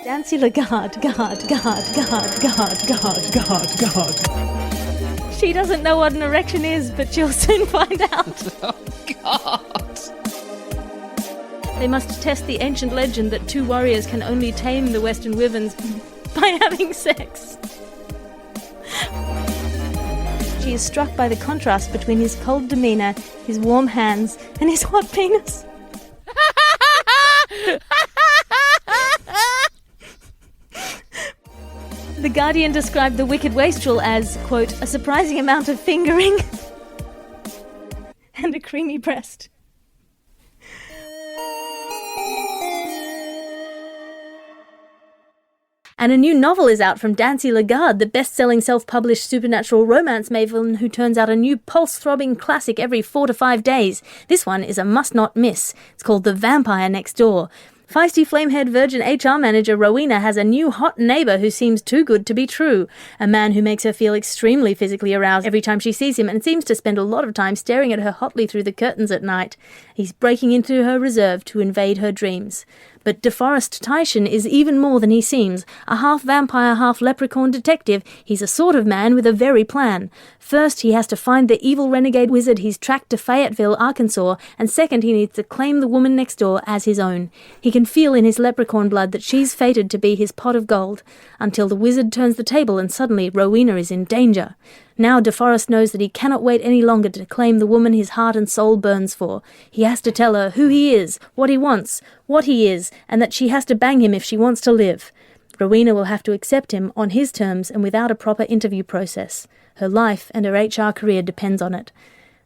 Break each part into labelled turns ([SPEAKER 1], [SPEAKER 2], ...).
[SPEAKER 1] D'Ancey LaGuarde, guard. She doesn't know what an erection is, but she'll soon find out.
[SPEAKER 2] Oh, God.
[SPEAKER 1] They must test the ancient legend that two warriors can only tame the Western Wyverns by having sex. She is struck by the contrast between his cold demeanour, his warm hands, and his hot penis. The Guardian described the Wicked Wastrel as, quote, a surprising amount of fingering and a creamy breast. And a new novel is out from D'Ancey LaGuarde, the best-selling self-published supernatural romance maven who turns out a new pulse-throbbing classic every 4 to 5 days. This one is a must-not-miss. It's called The Vampire Next Door. Feisty flamehead virgin HR manager Rowena has a new hot neighbour who seems too good to be true. A man who makes her feel extremely physically aroused every time she sees him and seems to spend a lot of time staring at her hotly through the curtains at night. He's breaking into her reserve to invade her dreams. But DeForest Tyshan is even more than he seems. A half-vampire, half-leprechaun detective, he's a sort of man with a very plan. First, he has to find the evil renegade wizard he's tracked to Fayetteville, Arkansas, and second, he needs to claim the woman next door as his own. He can feel in his leprechaun blood that she's fated to be his pot of gold, until the wizard turns the table and suddenly Rowena is in danger. Now DeForest knows that he cannot wait any longer to claim the woman his heart and soul burns for. He has to tell her who he is, what he wants, what he is, and that she has to bang him if she wants to live. Rowena will have to accept him on his terms and without a proper interview process. Her life and her HR career depends on it.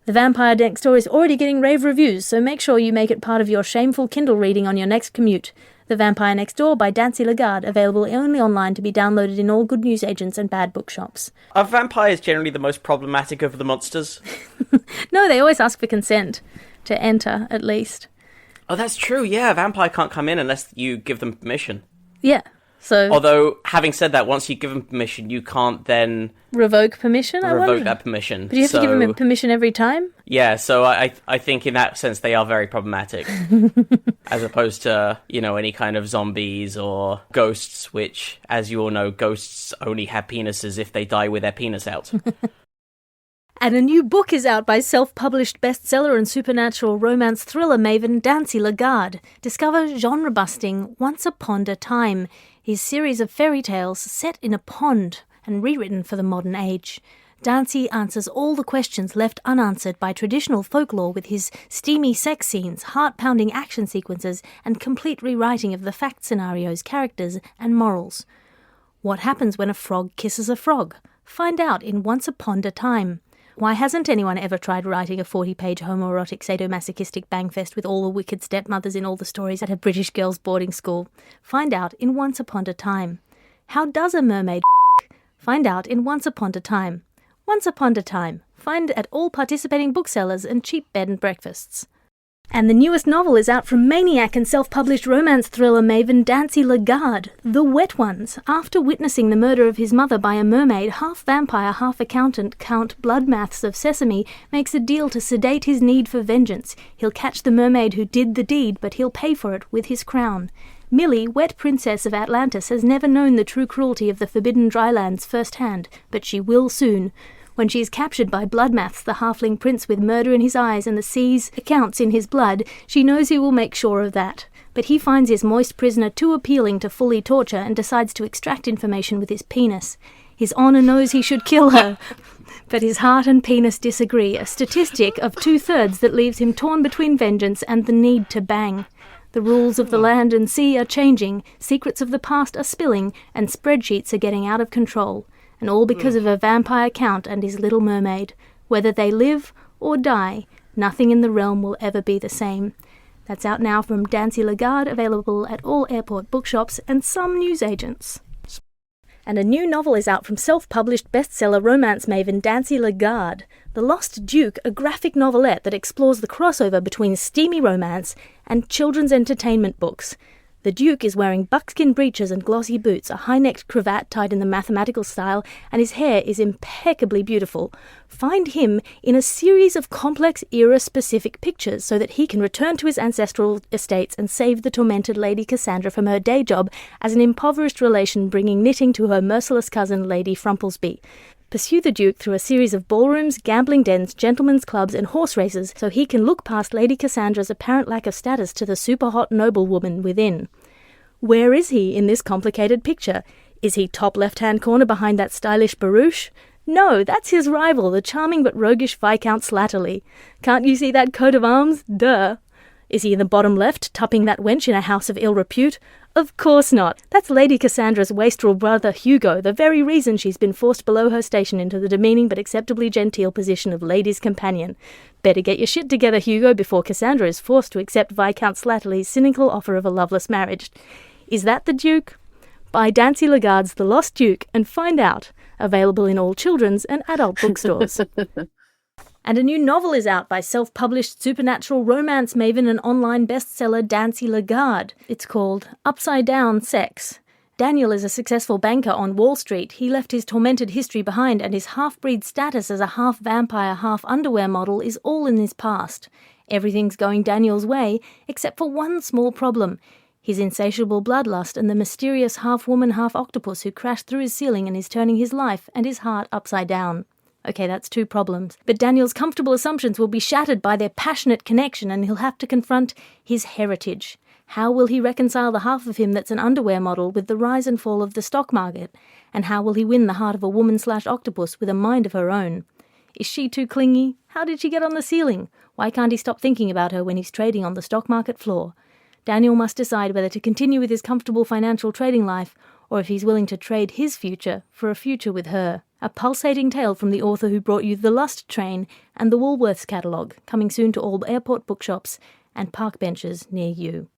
[SPEAKER 1] The Vampire Next Door is already getting rave reviews, so make sure you make it part of your shameful Kindle reading on your next commute. The Vampire Next Door by D'Ancey LaGuarde, available only online to be downloaded in all good newsagents and bad bookshops.
[SPEAKER 2] Are vampires generally the most problematic of the monsters?
[SPEAKER 1] No, they always ask for consent to enter, at least.
[SPEAKER 2] Oh, that's true, yeah. A vampire can't come in unless you give them permission.
[SPEAKER 1] Yeah, so...
[SPEAKER 2] Although, having said that, once you give them permission, you can't then...
[SPEAKER 1] Revoke permission, I wonder?
[SPEAKER 2] Revoke that permission.
[SPEAKER 1] But you have to give them permission every time?
[SPEAKER 2] Yeah, so I think in that sense they are very problematic. As opposed to, any kind of zombies or ghosts, which, as you all know, ghosts only have penises if they die with their penis out.
[SPEAKER 1] And a new book is out by self-published bestseller and supernatural romance thriller maven D'Ancey LaGuarde. Discover genre-busting Once Upon a Time, his series of fairy tales set in a pond and rewritten for the modern age. D'Ancey answers all the questions left unanswered by traditional folklore with his steamy sex scenes, heart-pounding action sequences, and complete rewriting of the fact scenarios, characters, and morals. What happens when a frog kisses a frog? Find out in Once Upon a Time. Why hasn't anyone ever tried writing a 40-page homoerotic sadomasochistic bangfest with all the wicked stepmothers in all the stories at a British girls' boarding school? Find out in Once Upon a Time. How does a mermaid Find out in Once Upon a Time. Once Upon a Time. Find at all participating booksellers and cheap bed and breakfasts. And the newest novel is out from maniac and self-published romance thriller maven D'Ancey LaGuarde, The Wet Ones. After witnessing the murder of his mother by a mermaid, half-vampire, half-accountant Count Bloodmaths of Sesame makes a deal to sedate his need for vengeance. He'll catch the mermaid who did the deed, but he'll pay for it with his crown. Millie, wet princess of Atlantis, has never known the true cruelty of the forbidden drylands firsthand, but she will soon. When she is captured by Bloodmaths, the halfling prince with murder in his eyes and the sea's accounts in his blood, she knows he will make sure of that. But he finds his moist prisoner too appealing to fully torture and decides to extract information with his penis. His honour knows he should kill her, but his heart and penis disagree, a statistic of 2/3 that leaves him torn between vengeance and the need to bang. The rules of the land and sea are changing, secrets of the past are spilling, and spreadsheets are getting out of control. And all because of a vampire count and his little mermaid. Whether they live or die, nothing in the realm will ever be the same. That's out now from D'Ancey LaGuarde, available at all airport bookshops and some newsagents. And a new novel is out from self-published bestseller romance maven D'Ancey LaGuarde, The Lost Duke, a graphic novelette that explores the crossover between steamy romance and children's entertainment books. The Duke is wearing buckskin breeches and glossy boots, a high-necked cravat tied in the mathematical style, and his hair is impeccably beautiful. Find him in a series of complex era-specific pictures so that he can return to his ancestral estates and save the tormented Lady Cassandra from her day job as an impoverished relation bringing knitting to her merciless cousin Lady Frumplesby. Pursue the Duke through a series of ballrooms, gambling dens, gentlemen's clubs and horse races so he can look past Lady Cassandra's apparent lack of status to the super-hot noblewoman within. Where is he in this complicated picture? Is he top left-hand corner behind that stylish barouche? No, that's his rival, the charming but roguish Viscount Slatterly. Can't you see that coat of arms? Duh. Is he in the bottom left, tupping that wench in a house of ill repute? Of course not. That's Lady Cassandra's wastrel brother Hugo, the very reason she's been forced below her station into the demeaning but acceptably genteel position of lady's companion. Better get your shit together, Hugo, before Cassandra is forced to accept Viscount Slatterly's cynical offer of a loveless marriage. Is that the Duke? Buy D'Ancey LaGuarde's The Lost Duke and find out. Available in all children's and adult bookstores. And a new novel is out by self-published supernatural romance maven and online bestseller D'Ancey LaGuarde. It's called Upside Down Sex. Daniel is a successful banker on Wall Street. He left his tormented history behind, and his half-breed status as a half-vampire, half-underwear model is all in his past. Everything's going Daniel's way, except for one small problem. His insatiable bloodlust and the mysterious half-woman, half-octopus who crashed through his ceiling and is turning his life and his heart upside down. Okay, that's two problems. But Daniel's comfortable assumptions will be shattered by their passionate connection, and he'll have to confront his heritage. How will he reconcile the half of him that's an underwear model with the rise and fall of the stock market? And how will he win the heart of a woman/octopus with a mind of her own? Is she too clingy? How did she get on the ceiling? Why can't he stop thinking about her when he's trading on the stock market floor? Daniel must decide whether to continue with his comfortable financial trading life, or if he's willing to trade his future for a future with her. A pulsating tale from the author who brought you The Lust Train and the Woolworths catalogue, coming soon to all airport bookshops and park benches near you.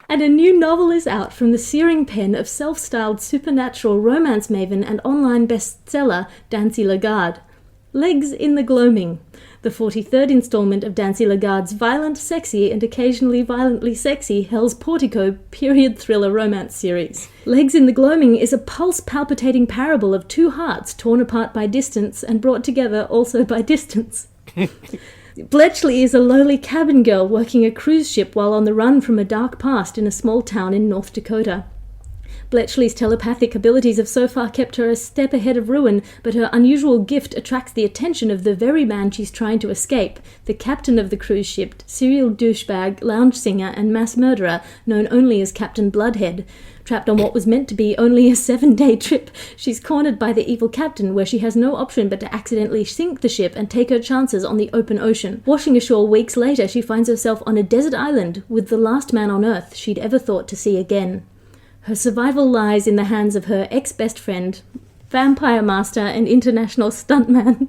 [SPEAKER 1] And a new novel is out from the searing pen of self-styled supernatural romance maven and online bestseller D'Ancey LaGuarde. Legs in the Gloaming, the 43rd instalment of D'Ancey LaGuarde's violent, sexy, and occasionally violently sexy Hell's Portico period thriller romance series. Legs in the Gloaming is a pulse-palpitating parable of two hearts torn apart by distance and brought together also by distance. Bletchley is a lowly cabin girl working a cruise ship while on the run from a dark past in a small town in North Dakota. Bletchley's telepathic abilities have so far kept her a step ahead of ruin, but her unusual gift attracts the attention of the very man she's trying to escape, the captain of the cruise ship, serial douchebag, lounge singer, and mass murderer, known only as Captain Bloodhead. Trapped on what was meant to be only a 7-day trip, she's cornered by the evil captain, where she has no option but to accidentally sink the ship and take her chances on the open ocean. Washing ashore weeks later, she finds herself on a desert island with the last man on Earth she'd ever thought to see again. Her survival lies in the hands of her ex-best friend, vampire master and international stuntman,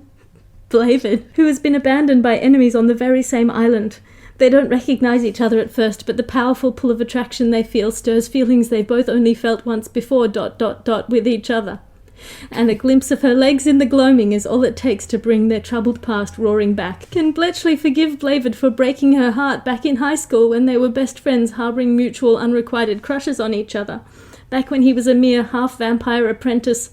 [SPEAKER 1] Blavid, who has been abandoned by enemies on the very same island. They don't recognize each other at first, but the powerful pull of attraction they feel stirs feelings they've both only felt once before ... with each other. And a glimpse of her legs in the gloaming is all it takes to bring their troubled past roaring back. Can Bletchley forgive Blavid for breaking her heart back in high school when they were best friends, harbouring mutual unrequited crushes on each other? Back when he was a mere half-vampire apprentice,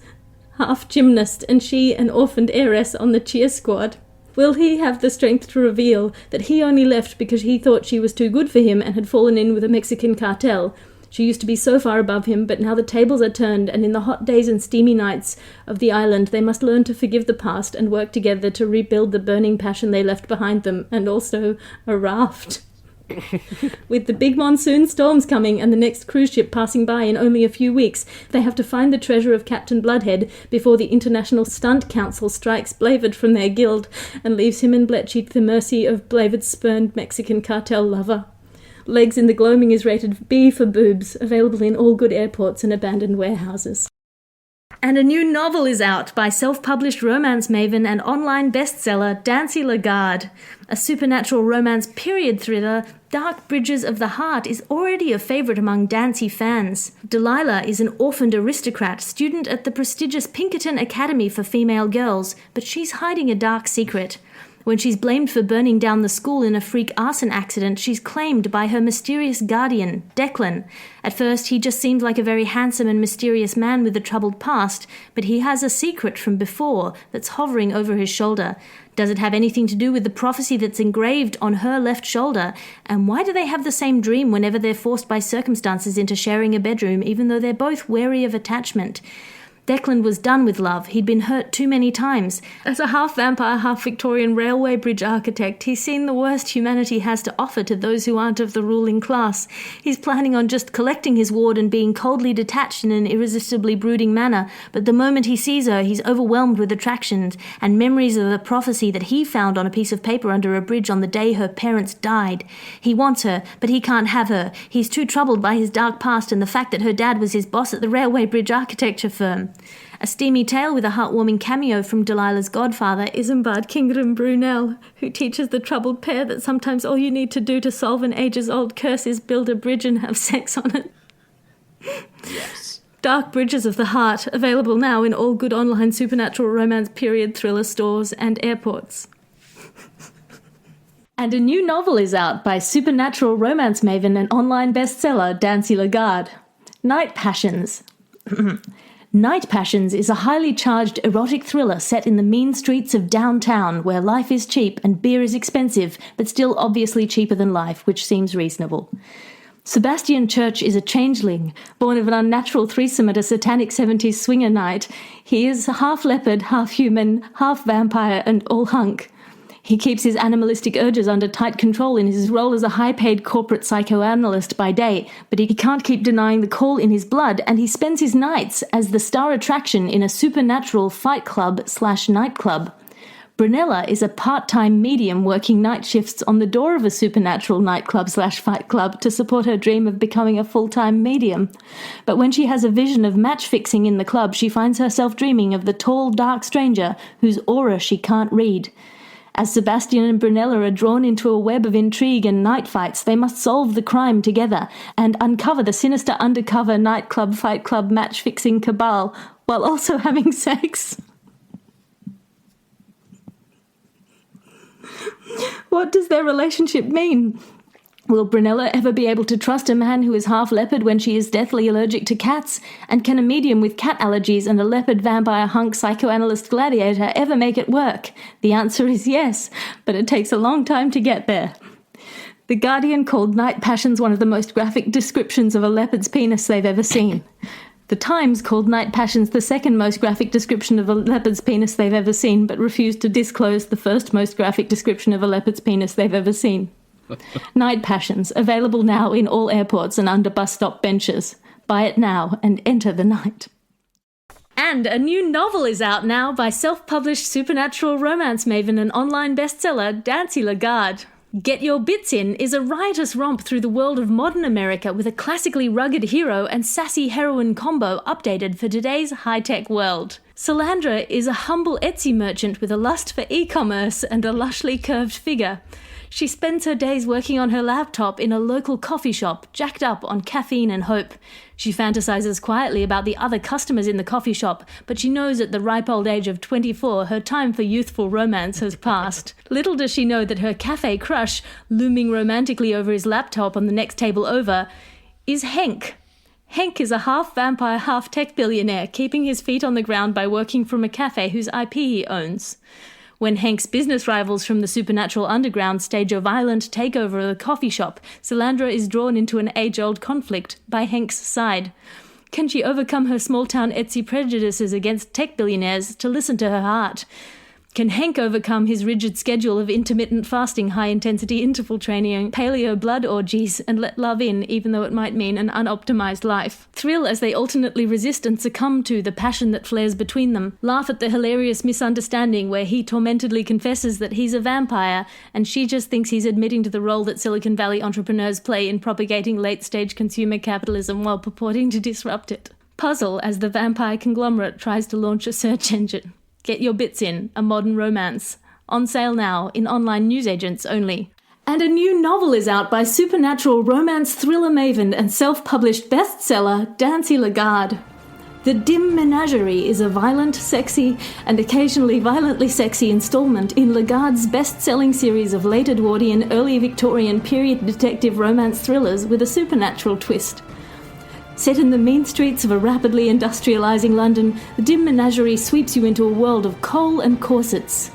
[SPEAKER 1] half-gymnast, and she an orphaned heiress on the cheer squad? Will he have the strength to reveal that he only left because he thought she was too good for him and had fallen in with a Mexican cartel? She used to be so far above him, but now the tables are turned, and in the hot days and steamy nights of the island they must learn to forgive the past and work together to rebuild the burning passion they left behind them, and also a raft. With the big monsoon storms coming and the next cruise ship passing by in only a few weeks, they have to find the treasure of Captain Bloodhead before the International Stunt Council strikes Blavid from their guild and leaves him and Bletchley to the mercy of Blavid's spurned Mexican cartel lover. Legs in the Gloaming is rated B for boobs, available in all good airports and abandoned warehouses. And a new novel is out by self-published romance maven and online bestseller D'Ancey LaGuarde. A supernatural romance period thriller, Dark Bridges of the Heart is already a favourite among D'Ancey fans. Delilah is an orphaned aristocrat, student at the prestigious Pinkerton Academy for Female Girls, but she's hiding a dark secret. When she's blamed for burning down the school in a freak arson accident, she's claimed by her mysterious guardian, Declan. At first, he just seemed like a very handsome and mysterious man with a troubled past, but he has a secret from before that's hovering over his shoulder. Does it have anything to do with the prophecy that's engraved on her left shoulder? And why do they have the same dream whenever they're forced by circumstances into sharing a bedroom, even though they're both wary of attachment? Declan was done with love. He'd been hurt too many times. As a half-vampire, half-Victorian railway bridge architect, he's seen the worst humanity has to offer to those who aren't of the ruling class. He's planning on just collecting his ward and being coldly detached in an irresistibly brooding manner, but the moment he sees her, he's overwhelmed with attractions and memories of the prophecy that he found on a piece of paper under a bridge on the day her parents died. He wants her, but he can't have her. He's too troubled by his dark past and the fact that her dad was his boss at the railway bridge architecture firm. A steamy tale with a heartwarming cameo from Delilah's godfather, Isambard Wingrim Brunel, who teaches the troubled pair that sometimes all you need to do to solve an ages-old curse is build a bridge and have sex on it.
[SPEAKER 2] Yes.
[SPEAKER 1] Dark Bridges of the Heart, available now in all good online supernatural romance period thriller stores and airports. And a new novel is out by supernatural romance maven and online bestseller D'Ancey LaGuarde. Night Passions. Night Passions is a highly charged erotic thriller set in the mean streets of downtown where life is cheap and beer is expensive, but still obviously cheaper than life, which seems reasonable. Sebastian Church is a changeling, born of an unnatural threesome at a satanic 70s swinger night. He is half leopard, half human, half vampire, and all hunk. He keeps his animalistic urges under tight control in his role as a high-paid corporate psychoanalyst by day, but he can't keep denying the call in his blood, and he spends his nights as the star attraction in a supernatural fight club/nightclub. Brunella is a part-time medium working night shifts on the door of a supernatural nightclub/fight club to support her dream of becoming a full-time medium. But when she has a vision of match-fixing in the club, she finds herself dreaming of the tall, dark stranger whose aura she can't read. As Sebastian and Brunella are drawn into a web of intrigue and night fights, they must solve the crime together and uncover the sinister undercover nightclub, fight club, match-fixing cabal while also having sex. What does their relationship mean? Will Brunella ever be able to trust a man who is half leopard when she is deathly allergic to cats? And can a medium with cat allergies and a leopard vampire hunk psychoanalyst gladiator ever make it work? The answer is yes, but it takes a long time to get there. The Guardian called Night Passions one of the most graphic descriptions of a leopard's penis they've ever seen. The Times called Night Passions the second most graphic description of a leopard's penis they've ever seen, but refused to disclose the first most graphic description of a leopard's penis they've ever seen. Night Passions, available now in all airports and under bus stop benches. Buy it now and enter the night. And a new novel is out now by self-published supernatural romance maven and online bestseller D'Ancey LaGuarde. Get Your Bits In is a riotous romp through the world of modern America with a classically rugged hero and sassy heroine combo updated for today's high-tech world. Salandra is a humble Etsy merchant with a lust for e-commerce and a lushly curved figure. She spends her days working on her laptop in a local coffee shop, jacked up on caffeine and hope. She fantasizes quietly about the other customers in the coffee shop, but she knows at the ripe old age of 24 her time for youthful romance has passed. Little does she know that her cafe crush, looming romantically over his laptop on the next table over, is Henk. Henk is a half-vampire, half-tech billionaire, keeping his feet on the ground by working from a cafe whose IP he owns. When Henk's business rivals from the supernatural underground stage a violent takeover of the coffee shop, Salandra is drawn into an age-old conflict by Henk's side. Can she overcome her small-town Etsy prejudices against tech billionaires to listen to her heart? Can Henk overcome his rigid schedule of intermittent fasting, high-intensity interval training, and paleo blood orgies, and let love in, even though it might mean an unoptimized life? Thrill as they alternately resist and succumb to the passion that flares between them. Laugh at the hilarious misunderstanding where he tormentedly confesses that he's a vampire, and she just thinks he's admitting to the role that Silicon Valley entrepreneurs play in propagating late-stage consumer capitalism while purporting to disrupt it. Puzzle as the vampire conglomerate tries to launch a search engine. Get Your Bits In, a modern romance. On sale now, in online newsagents only. And a new novel is out by supernatural romance thriller maven and self-published bestseller D'Ancey LaGuarde. The Dim Menagerie is a violent, sexy, and occasionally violently sexy installment in LaGuarde's best-selling series of late Edwardian, early Victorian period detective romance thrillers with a supernatural twist. Set in the mean streets of a rapidly industrialising London, the Dim Menagerie sweeps you into a world of coal and corsets.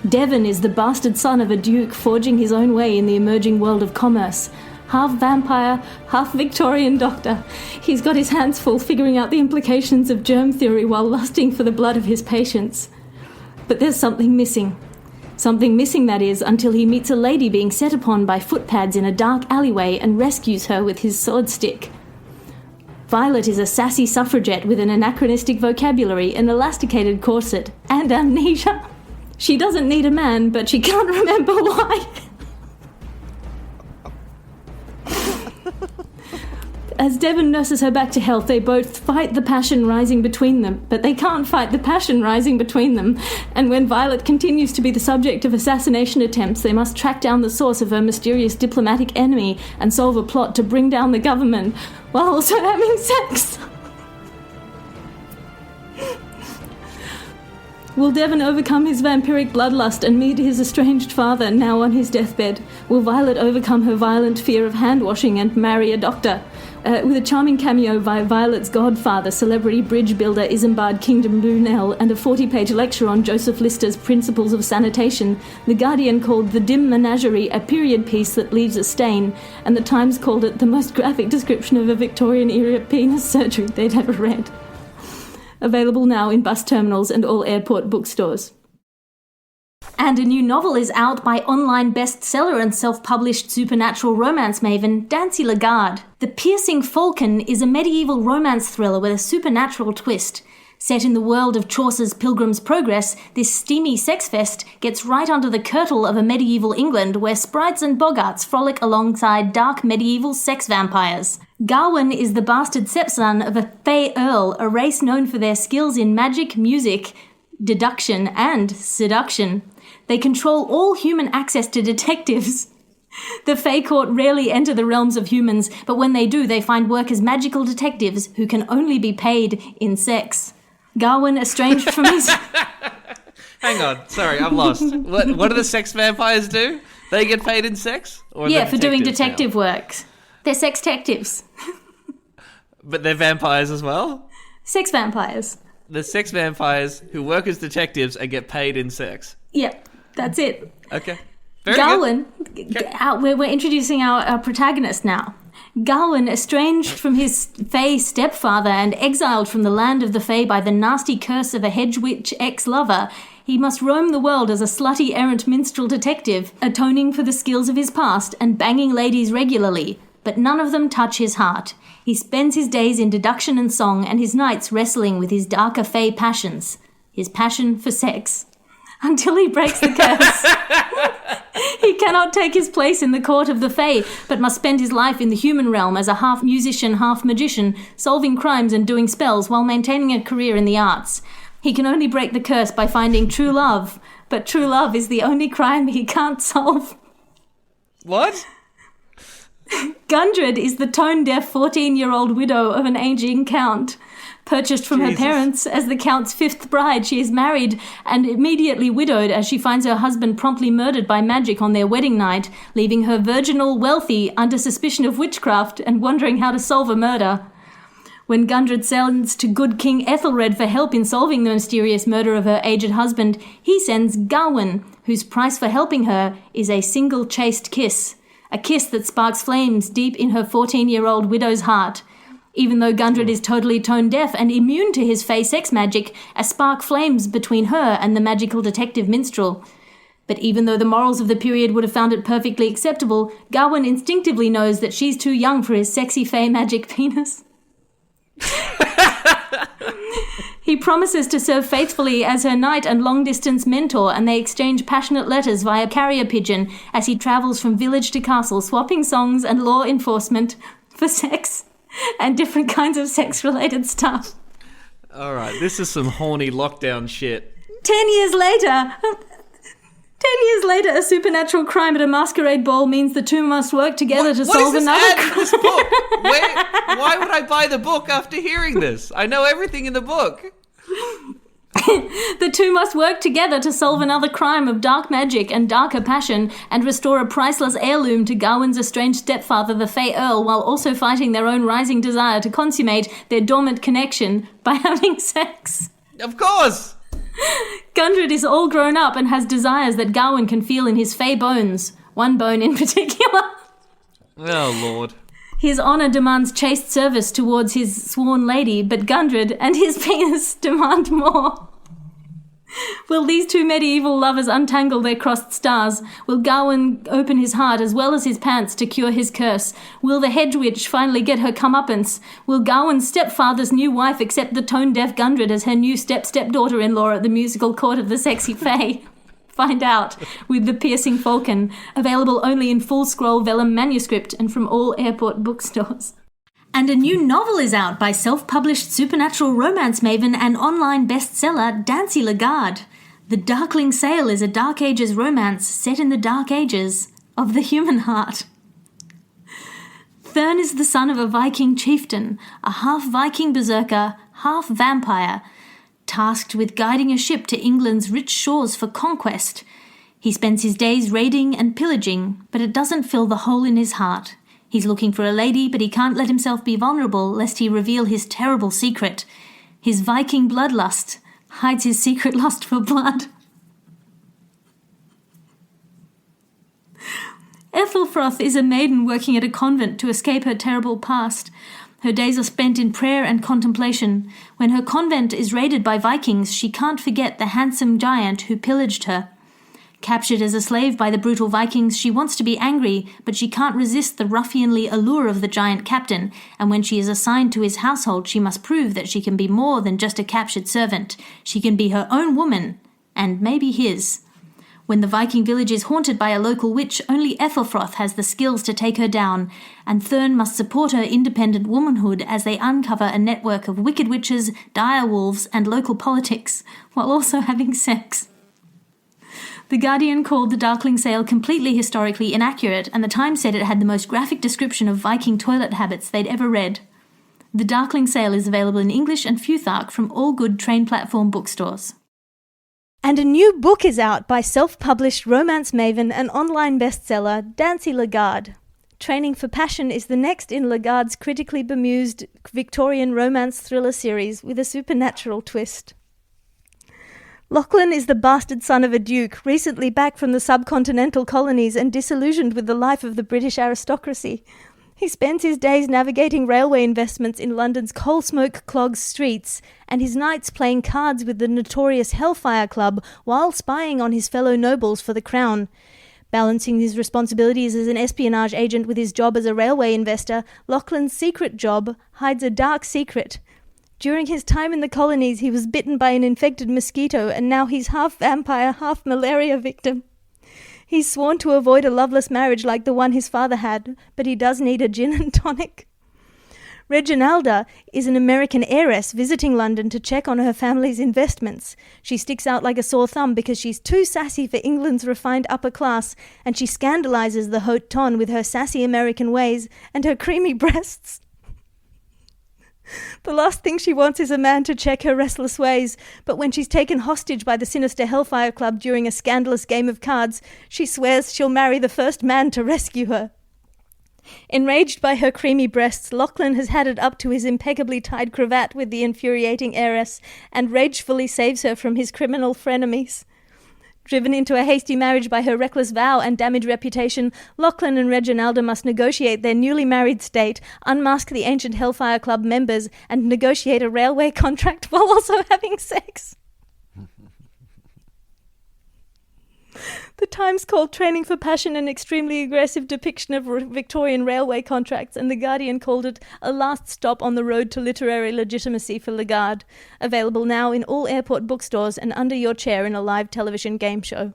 [SPEAKER 1] Devon is the bastard son of a duke forging his own way in the emerging world of commerce. Half vampire, half Victorian doctor. He's got his hands full figuring out the implications of germ theory while lusting for the blood of his patients. But there's something missing. Something missing, that is, until he meets a lady being set upon by footpads in a dark alleyway and rescues her with his sword stick. Violet is a sassy suffragette with an anachronistic vocabulary, an elasticated corset, and amnesia. She doesn't need a man, but she can't remember why. As Devon nurses her back to health, they both fight the passion rising between them, but they can't fight the passion rising between them. And when Violet continues to be the subject of assassination attempts, they must track down the source of her mysterious diplomatic enemy and solve a plot to bring down the government, while also having sex. Will Devon overcome his vampiric bloodlust and meet his estranged father, now on his deathbed? Will Violet overcome her violent fear of hand-washing and marry a doctor? With a charming cameo by Violet's godfather, celebrity bridge builder Isambard Kingdom Brunel, and a 40-page lecture on Joseph Lister's Principles of Sanitation, The Guardian called The Dim Menagerie a period piece that leaves a stain, and The Times called it the most graphic description of a Victorian-era penis surgery they'd ever read. Available now in bus terminals and all airport bookstores. And a new novel is out by online bestseller and self-published supernatural romance maven D'Ancey LaGuarde. The Piercing Falcon is a medieval romance thriller with a supernatural twist. Set in the world of Chaucer's Pilgrim's Progress, this steamy sex fest gets right under the kirtle of a medieval England where sprites and boggarts frolic alongside dark medieval sex vampires. Gawain is the bastard stepson of a Fey Earl, a race known for their skills in magic, music, deduction, and seduction. They control all human access to detectives. The Fey Court rarely enter the realms of humans, but when they do, they find work as magical detectives who can only be paid in sex. Gawain, estranged from his...
[SPEAKER 3] Hang on, sorry, I'm lost. What do the sex vampires do? They get paid in sex? Or
[SPEAKER 1] yeah, for doing detective work. They're sex detectives.
[SPEAKER 3] But they're vampires as well?
[SPEAKER 1] Sex vampires.
[SPEAKER 3] The sex vampires who work as detectives and get paid in sex.
[SPEAKER 1] Yep, that's it.
[SPEAKER 3] Okay. Very
[SPEAKER 1] Gawain,
[SPEAKER 3] good.
[SPEAKER 1] We're introducing our protagonist now. Gawain, estranged from his Fey stepfather and exiled from the land of the Fey by the nasty curse of a hedge witch ex-lover, he must roam the world as a slutty errant minstrel detective, atoning for the skills of his past and banging ladies regularly. But none of them touch his heart. He spends his days in deduction and song and his nights wrestling with his darker Fey passions. His passion for sex. Until he breaks the curse. He cannot take his place in the court of the Fae, but must spend his life in the human realm as a half-musician, half-magician, solving crimes and doing spells while maintaining a career in the arts. He can only break the curse by finding true love, but true love is the only crime he can't solve.
[SPEAKER 3] What?
[SPEAKER 1] Gundred is the tone-deaf 14-year-old widow of an aging count. Purchased from her parents as the Count's fifth bride, she is married and immediately widowed as she finds her husband promptly murdered by magic on their wedding night, leaving her virginal wealthy under suspicion of witchcraft and wondering how to solve a murder. When Gundred sends to good King Ethelred for help in solving the mysterious murder of her aged husband, he sends Gawain, whose price for helping her is a single chaste kiss. A kiss that sparks flames deep in her 14-year-old widow's heart. Even though Gundred is totally tone-deaf and immune to his Fey sex magic, a spark flames between her and the magical detective minstrel. But even though the morals of the period would have found it perfectly acceptable, Gawain instinctively knows that she's too young for his sexy Fey magic penis. He promises to serve faithfully as her knight and long-distance mentor, and they exchange passionate letters via carrier pigeon as he travels from village to castle, swapping songs and law enforcement for sex and different kinds of sex-related stuff.
[SPEAKER 3] All right, this is some horny lockdown shit.
[SPEAKER 1] 10 years later, a supernatural crime at a masquerade ball means the two must work together to solve another crime.
[SPEAKER 3] This book? Why would would I buy the book after hearing this? I know everything in the book.
[SPEAKER 1] The two must work together to solve another crime of dark magic and darker passion and restore a priceless heirloom to Gawain's estranged stepfather, the Fey Earl, while also fighting their own rising desire to consummate their dormant connection by having sex.
[SPEAKER 3] Of course!
[SPEAKER 1] Gundred is all grown up and has desires that Gawain can feel in his Fey bones, one bone in particular.
[SPEAKER 3] Oh, Lord.
[SPEAKER 1] His honour demands chaste service towards his sworn lady, but Gundred and his penis demand more. Will these two medieval lovers untangle their crossed stars? Will Gawain open his heart as well as his pants to cure his curse? Will the hedge witch finally get her comeuppance? Will Gawain's stepfather's new wife accept the tone-deaf Gundred as her new step-daughter-in-law at the musical court of the sexy fae? Find out with The Piercing Falcon, available only in full-scroll vellum manuscript and from all airport bookstores. And a new novel is out by self-published supernatural romance maven and online bestseller D'Ancey LaGuarde. The Darkling Sail is a Dark Ages romance set in the Dark Ages of the human heart. Thurn is the son of a Viking chieftain, a half-Viking berserker, half-vampire, tasked with guiding a ship to England's rich shores for conquest. He spends his days raiding and pillaging, but it doesn't fill the hole in his heart. He's looking for a lady, but he can't let himself be vulnerable lest he reveal his terrible secret. His Viking bloodlust hides his secret lust for blood. Ethelfroth is a maiden working at a convent to escape her terrible past. Her days are spent in prayer and contemplation. When her convent is raided by Vikings, she can't forget the handsome giant who pillaged her. Captured as a slave by the brutal Vikings, she wants to be angry, but she can't resist the ruffianly allure of the giant captain, and when she is assigned to his household, she must prove that she can be more than just a captured servant. She can be her own woman, and maybe his. When the Viking village is haunted by a local witch, only Ethelfroth has the skills to take her down, and Thurn must support her independent womanhood as they uncover a network of wicked witches, dire wolves, and local politics, while also having sex. The Guardian called The Darkling Sail completely historically inaccurate, and the Times said it had the most graphic description of Viking toilet habits they'd ever read. The Darkling Sail is available in English and Futhark from all good train platform bookstores. And a new book is out by self-published romance maven and online bestseller D'Ancey LaGuarde. Training for Passion is the next in LaGuarde's critically bemused Victorian romance thriller series with a supernatural twist. Lachlan is the bastard son of a duke, recently back from the subcontinental colonies and disillusioned with the life of the British aristocracy. He spends his days navigating railway investments in London's coal-smoke-clogged streets, and his nights playing cards with the notorious Hellfire Club while spying on his fellow nobles for the crown. Balancing his responsibilities as an espionage agent with his job as a railway investor, Lachlan's secret job hides a dark secret. During his time in the colonies, he was bitten by an infected mosquito, and now he's half vampire, half malaria victim. He's sworn to avoid a loveless marriage like the one his father had, but he does need a gin and tonic. Reginalda is an American heiress visiting London to check on her family's investments. She sticks out like a sore thumb because she's too sassy for England's refined upper class, and she scandalizes the haute ton with her sassy American ways and her creamy breasts. The last thing she wants is a man to check her restless ways, but when she's taken hostage by the sinister Hellfire Club during a scandalous game of cards, she swears she'll marry the first man to rescue her. Enraged by her creamy breasts, Lachlan has had it up to his impeccably tied cravat with the infuriating heiress, and ragefully saves her from his criminal frenemies. Driven into a hasty marriage by her reckless vow and damaged reputation, Lachlan and Reginalda must negotiate their newly married state, unmask the ancient Hellfire Club members, and negotiate a railway contract while also having sex. The Times called Training for Passion an extremely aggressive depiction of Victorian railway contracts, and The Guardian called it a last stop on the road to literary legitimacy for LaGuarde. Available now in all airport bookstores and under your chair in a live television game show.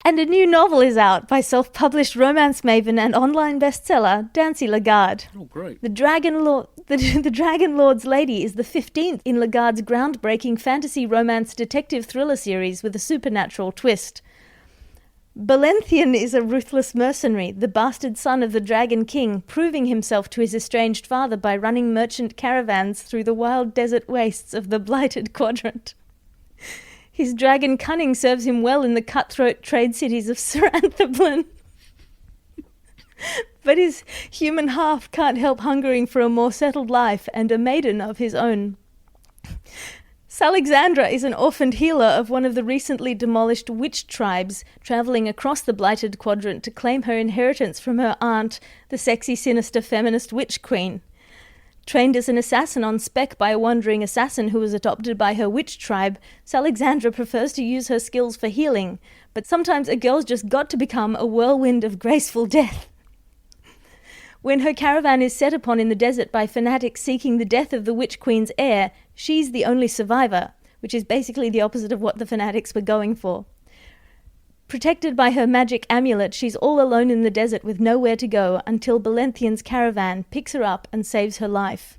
[SPEAKER 1] And a new novel is out by self-published romance maven and online bestseller D'Ancey LaGuarde.
[SPEAKER 3] Oh, great.
[SPEAKER 1] The Dragon Lord's Lady is the 15th in LaGuarde's groundbreaking fantasy romance detective thriller series with a supernatural twist. Belenthian is a ruthless mercenary, the bastard son of the Dragon King, proving himself to his estranged father by running merchant caravans through the wild desert wastes of the Blighted Quadrant. His dragon cunning serves him well in the cutthroat trade cities of Saranthablin. But his human half can't help hungering for a more settled life and a maiden of his own. Salexandra is an orphaned healer of one of the recently demolished witch tribes, travelling across the Blighted Quadrant to claim her inheritance from her aunt, the sexy, sinister, feminist witch queen. Trained as an assassin on spec by a wandering assassin who was adopted by her witch tribe, Salexandra prefers to use her skills for healing, but sometimes a girl's just got to become a whirlwind of graceful death. When her caravan is set upon in the desert by fanatics seeking the death of the Witch Queen's heir, she's the only survivor, which is basically the opposite of what the fanatics were going for. Protected by her magic amulet, she's all alone in the desert with nowhere to go until Belenthian's caravan picks her up and saves her life.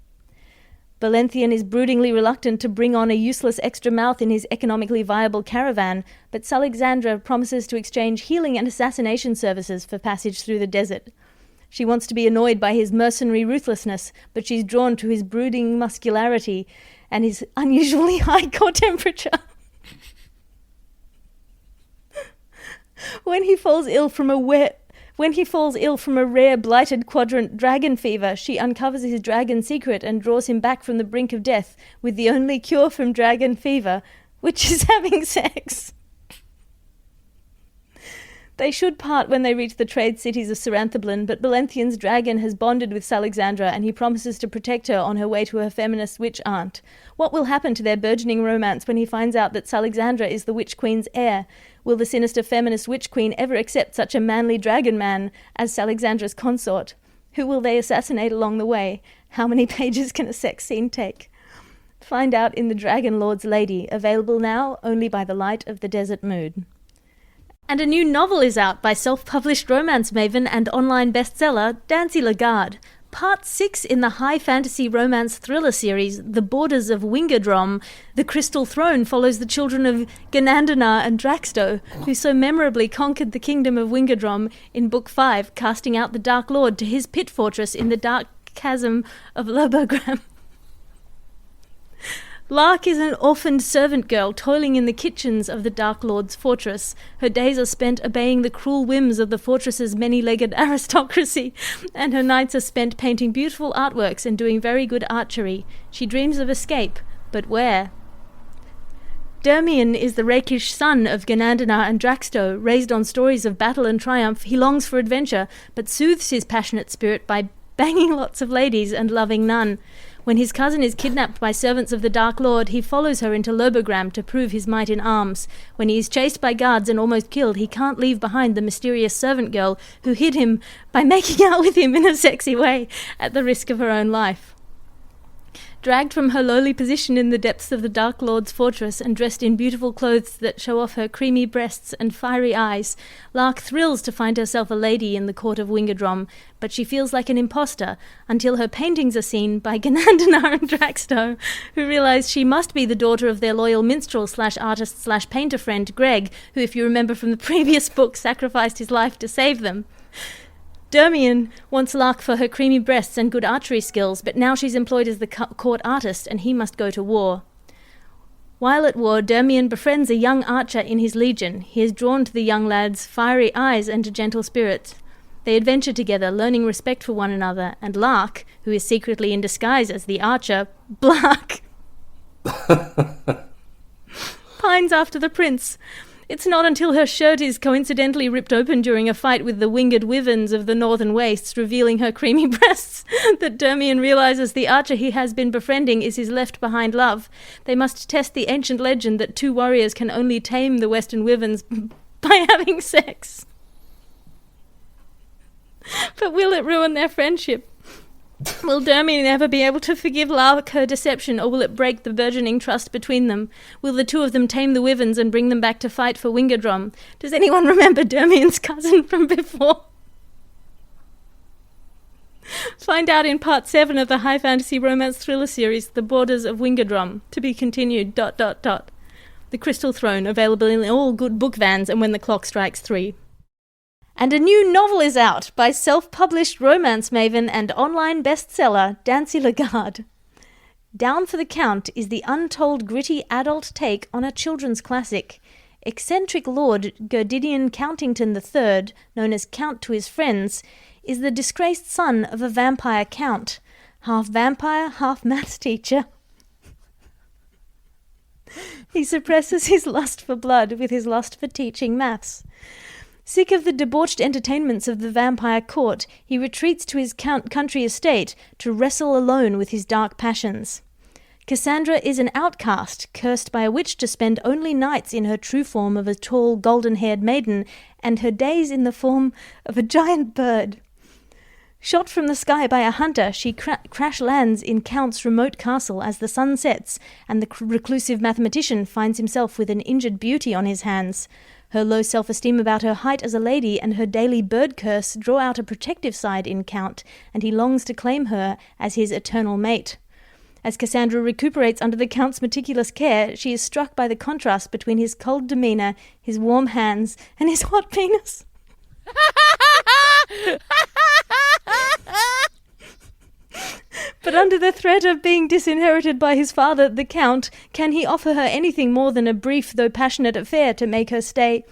[SPEAKER 1] Belenthian is broodingly reluctant to bring on a useless extra mouth in his economically viable caravan, but Salexandra promises to exchange healing and assassination services for passage through the desert. She wants to be annoyed by his mercenary ruthlessness, but she's drawn to his brooding muscularity and his unusually high core temperature. When he falls ill from a rare Blighted Quadrant dragon fever, she uncovers his dragon secret and draws him back from the brink of death with the only cure from dragon fever, which is having sex. They should part when they reach the trade cities of Saranthablin, but Belenthian's dragon has bonded with Salexandra and he promises to protect her on her way to her feminist witch aunt. What will happen to their burgeoning romance when he finds out that Salexandra is the Witch Queen's heir? Will the sinister feminist Witch Queen ever accept such a manly dragon man as Salexandra's consort? Who will they assassinate along the way? How many pages can a sex scene take? Find out in The Dragon Lord's Lady, available now only by the light of the desert moon. And a new novel is out by self-published romance maven and online bestseller D'Ancey LaGuarde. Part 6 in the high fantasy romance thriller series The Borders of Wingerdrom, The Crystal Throne follows the children of Ganandanar and Draxto, who so memorably conquered the kingdom of Wingerdrom in Book 5, casting out the Dark Lord to his pit fortress in the dark chasm of Lobogram. Lark is an orphaned servant girl toiling in the kitchens of the Dark Lord's fortress. Her days are spent obeying the cruel whims of the fortress's many-legged aristocracy, and her nights are spent painting beautiful artworks and doing very good archery. She dreams of escape, but where? Dermian is the rakish son of Ganandanar and Draxto. Raised on stories of battle and triumph, he longs for adventure, but soothes his passionate spirit by banging lots of ladies and loving none. When his cousin is kidnapped by servants of the Dark Lord, he follows her into Lobogram to prove his might in arms. When he is chased by guards and almost killed, he can't leave behind the mysterious servant girl who hid him by making out with him in a sexy way at the risk of her own life. Dragged from her lowly position in the depths of the Dark Lord's fortress and dressed in beautiful clothes that show off her creamy breasts and fiery eyes, Lark thrills to find herself a lady in the court of Wingerdrom, but she feels like an imposter until her paintings are seen by Ganandanar and Draxto, who realise she must be the daughter of their loyal minstrel/artist/painter friend Greg, who, if you remember from the previous book, sacrificed his life to save them. Dermian wants Lark for her creamy breasts and good archery skills, but now she's employed as the court artist and he must go to war. While at war, Dermian befriends a young archer in his legion. He is drawn to the young lad's fiery eyes and gentle spirit. They adventure together, learning respect for one another, and Lark, who is secretly in disguise as the archer, Blark, pines after the prince. It's not until her shirt is coincidentally ripped open during a fight with the winged wyverns of the northern wastes, revealing her creamy breasts, that Dermian realizes the archer he has been befriending is his left-behind love. They must test the ancient legend that two warriors can only tame the western wyverns by having sex. But will it ruin their friendship? Will Dermian ever be able to forgive Lark her deception, or will it break the burgeoning trust between them? Will the two of them tame the wyverns and bring them back to fight for Wingerdrom? Does anyone remember Dermian's cousin from before? Find out in part 7 of the high fantasy romance thriller series The Borders of Wingerdrom. To be continued, ... The Crystal Throne, available in all good book vans and when the clock strikes 3. And a new novel is out by self-published romance maven and online bestseller D'Ancey LaGuarde. Down for the Count is the untold gritty adult take on a children's classic. Eccentric Lord Gerdidian Countington III, known as Count to his friends, is the disgraced son of a vampire count, half vampire, half maths teacher. He suppresses his lust for blood with his lust for teaching maths. Sick of the debauched entertainments of the vampire court, he retreats to his country estate to wrestle alone with his dark passions. Cassandra is an outcast, cursed by a witch to spend only nights in her true form of a tall, golden-haired maiden, and her days in the form of a giant bird. Shot from the sky by a hunter, she crash lands in Count's remote castle as the sun sets, and the reclusive mathematician finds himself with an injured beauty on his hands. Her low self-esteem about her height as a lady and her daily bird curse draw out a protective side in Count, and he longs to claim her as his eternal mate. As Cassandra recuperates under the Count's meticulous care, she is struck by the contrast between his cold demeanour, his warm hands, and his hot penis. But under the threat of being disinherited by his father, the Count, can he offer her anything more than a brief though passionate affair to make her stay?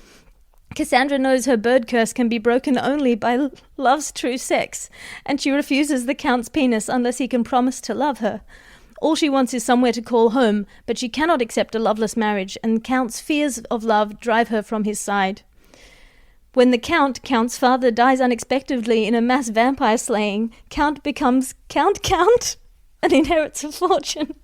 [SPEAKER 1] Cassandra knows her bird curse can be broken only by love's true sex, and she refuses the Count's penis unless he can promise to love her. All she wants is somewhere to call home, but she cannot accept a loveless marriage, and Count's fears of love drive her from his side. When the Count's father, dies unexpectedly in a mass vampire slaying, Count becomes Count, and inherits a fortune.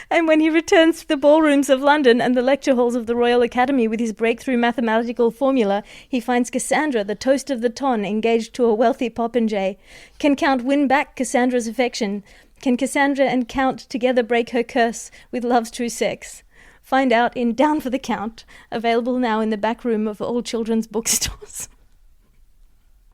[SPEAKER 1] And when he returns to the ballrooms of London and the lecture halls of the Royal Academy with his breakthrough mathematical formula, he finds Cassandra, the toast of the ton, engaged to a wealthy popinjay. Can Count win back Cassandra's affection? Can Cassandra and Count together break her curse with love's true sex? Find out in Down for the Count, available now in the back room of all children's bookstores.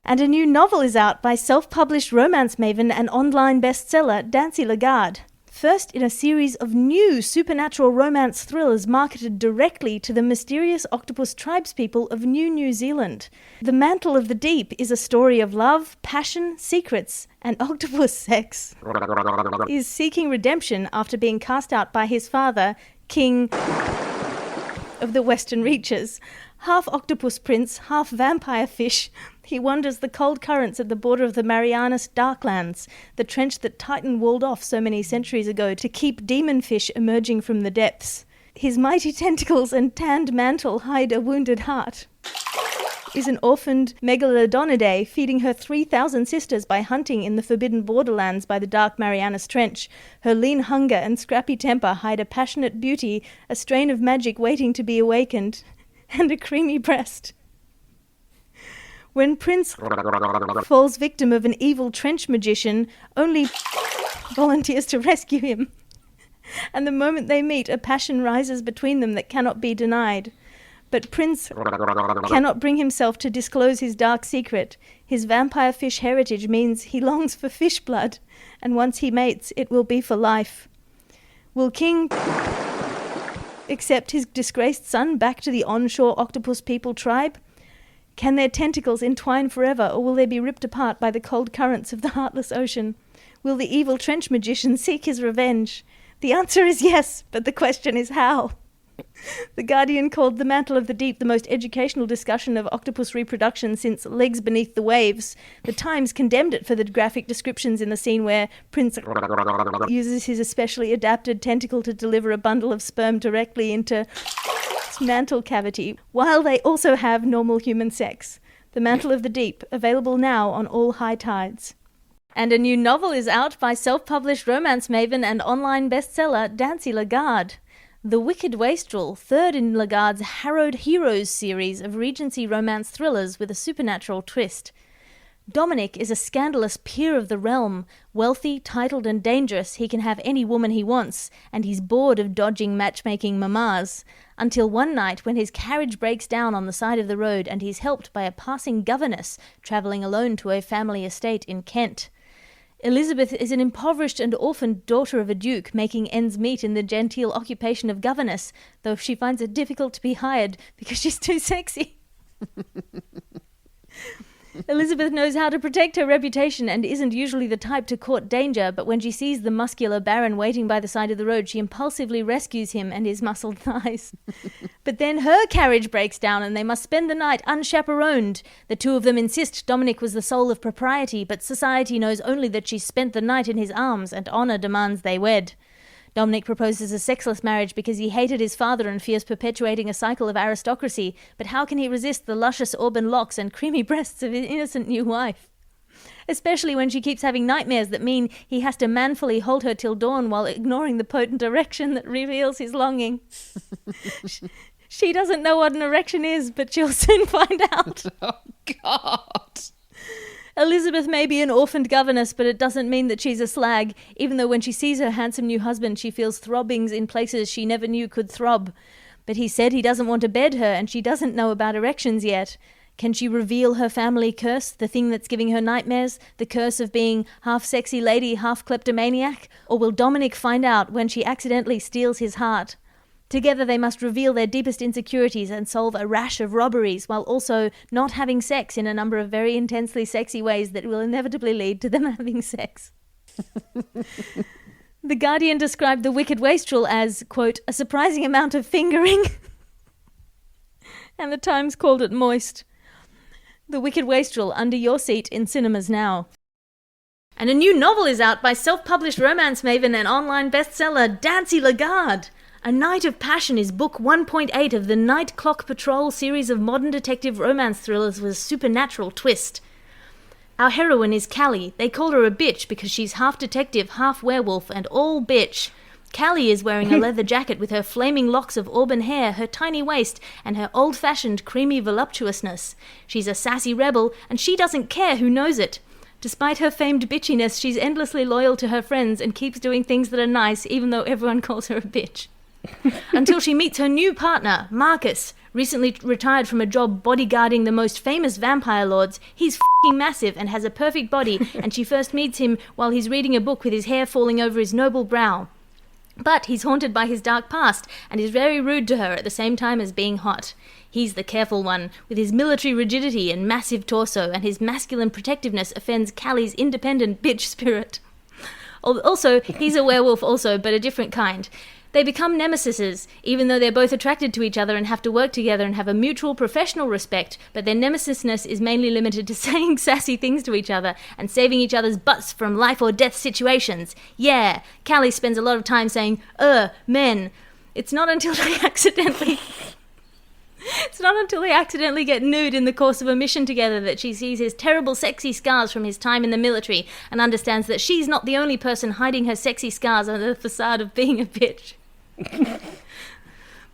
[SPEAKER 1] And a new novel is out by self-published romance maven and online bestseller D'Ancey LaGuarde. First in a series of new supernatural romance thrillers marketed directly to the mysterious octopus tribespeople of New Zealand. The Mantle of the Deep is a story of love, passion, secrets, and octopus sex. He is seeking redemption after being cast out by his father, King of the Western Reaches. Half octopus prince, half vampire fish, he wanders the cold currents at the border of the Marianas Darklands, the trench that Titan walled off so many centuries ago to keep demon fish emerging from the depths. His mighty tentacles and tanned mantle hide a wounded heart. Is an orphaned megalodonidae feeding her 3,000 sisters by hunting in the forbidden borderlands by the dark Marianas Trench. Her lean hunger and scrappy temper hide a passionate beauty, a strain of magic waiting to be awakened, and a creamy breast. When Prince falls victim of an evil trench magician, only volunteers to rescue him. And the moment they meet, a passion rises between them that cannot be denied. But Prince cannot bring himself to disclose his dark secret. His vampire fish heritage means he longs for fish blood, and once he mates, it will be for life. Will King accept his disgraced son back to the onshore octopus people tribe? Can their tentacles entwine forever, or will they be ripped apart by the cold currents of the heartless ocean? Will the evil trench magician seek his revenge? The answer is yes, but the question is how? The Guardian called The Mantle of the Deep the most educational discussion of octopus reproduction since Legs Beneath the Waves. The Times condemned it for the graphic descriptions in the scene where Prince uses his especially adapted tentacle to deliver a bundle of sperm directly into its mantle cavity, while they also have normal human sex. The Mantle of the Deep, available now on all high tides. And a new novel is out by self-published romance maven and online bestseller D'Ancey LaGuarde. The Wicked Wastrel, third in LaGuarde's Harrowed Heroes series of Regency romance thrillers with a supernatural twist. Dominic is a scandalous peer of the realm. Wealthy, titled and dangerous, he can have any woman he wants, and he's bored of dodging matchmaking mamas. Until one night when his carriage breaks down on the side of the road and he's helped by a passing governess travelling alone to a family estate in Kent. Elizabeth is an impoverished and orphaned daughter of a duke, making ends meet in the genteel occupation of governess, though she finds it difficult to be hired because she's too sexy. Elizabeth knows how to protect her reputation and isn't usually the type to court danger, but when she sees the muscular Baron waiting by the side of the road, she impulsively rescues him and his muscled thighs. But then her carriage breaks down and they must spend the night unchaperoned. The two of them insist Dominic was the soul of propriety, but society knows only that she spent the night in his arms and honour demands they wed. Dominic proposes a sexless marriage because he hated his father and fears perpetuating a cycle of aristocracy, but how can he resist the luscious auburn locks and creamy breasts of his innocent new wife? Especially when she keeps having nightmares that mean he has to manfully hold her till dawn while ignoring the potent erection that reveals his longing. She doesn't know what an erection is, but she'll soon find out.
[SPEAKER 3] Oh, God.
[SPEAKER 1] Elizabeth may be an orphaned governess, but it doesn't mean that she's a slag, even though when she sees her handsome new husband, she feels throbbings in places she never knew could throb. But he said he doesn't want to bed her, and she doesn't know about erections yet. Can she reveal her family curse, the thing that's giving her nightmares, the curse of being half sexy lady, half kleptomaniac? Or will Dominic find out when she accidentally steals his heart? Together they must reveal their deepest insecurities and solve a rash of robberies while also not having sex in a number of very intensely sexy ways that will inevitably lead to them having sex. The Guardian described the Wicked Wastrel as, quote, a surprising amount of fingering. And the Times called it moist. The Wicked Wastrel under your seat in cinemas now. And a new novel is out by self-published romance maven and online bestseller D'Ancey LaGuarde. A Night of Passion is book 1.8 of the Night Clock Patrol series of modern detective romance thrillers with a supernatural twist. Our heroine is Callie. They call her a bitch because she's half detective, half werewolf, and all bitch. Callie is wearing a leather jacket with her flaming locks of auburn hair, her tiny waist, and her old-fashioned creamy voluptuousness. She's a sassy rebel, and she doesn't care who knows it. Despite her famed bitchiness, she's endlessly loyal to her friends and keeps doing things that are nice, even though everyone calls her a bitch. Until she meets her new partner, Marcus. Recently retired from a job bodyguarding the most famous vampire lords. He's f***ing massive and has a perfect body, and she first meets him while he's reading a book with his hair falling over his noble brow. But he's haunted by his dark past and is very rude to her at the same time as being hot. He's the careful one, with his military rigidity and massive torso, and his masculine protectiveness offends Callie's independent bitch spirit. Also, he's a werewolf also, but a different kind. They become nemesises, even though they're both attracted to each other and have to work together and have a mutual professional respect, but their nemesisness is mainly limited to saying sassy things to each other and saving each other's butts from life or death situations. Yeah, Callie spends a lot of time saying, men. It's not until they accidentally get nude in the course of a mission together that she sees his terrible sexy scars from his time in the military and understands that she's not the only person hiding her sexy scars under the facade of being a bitch.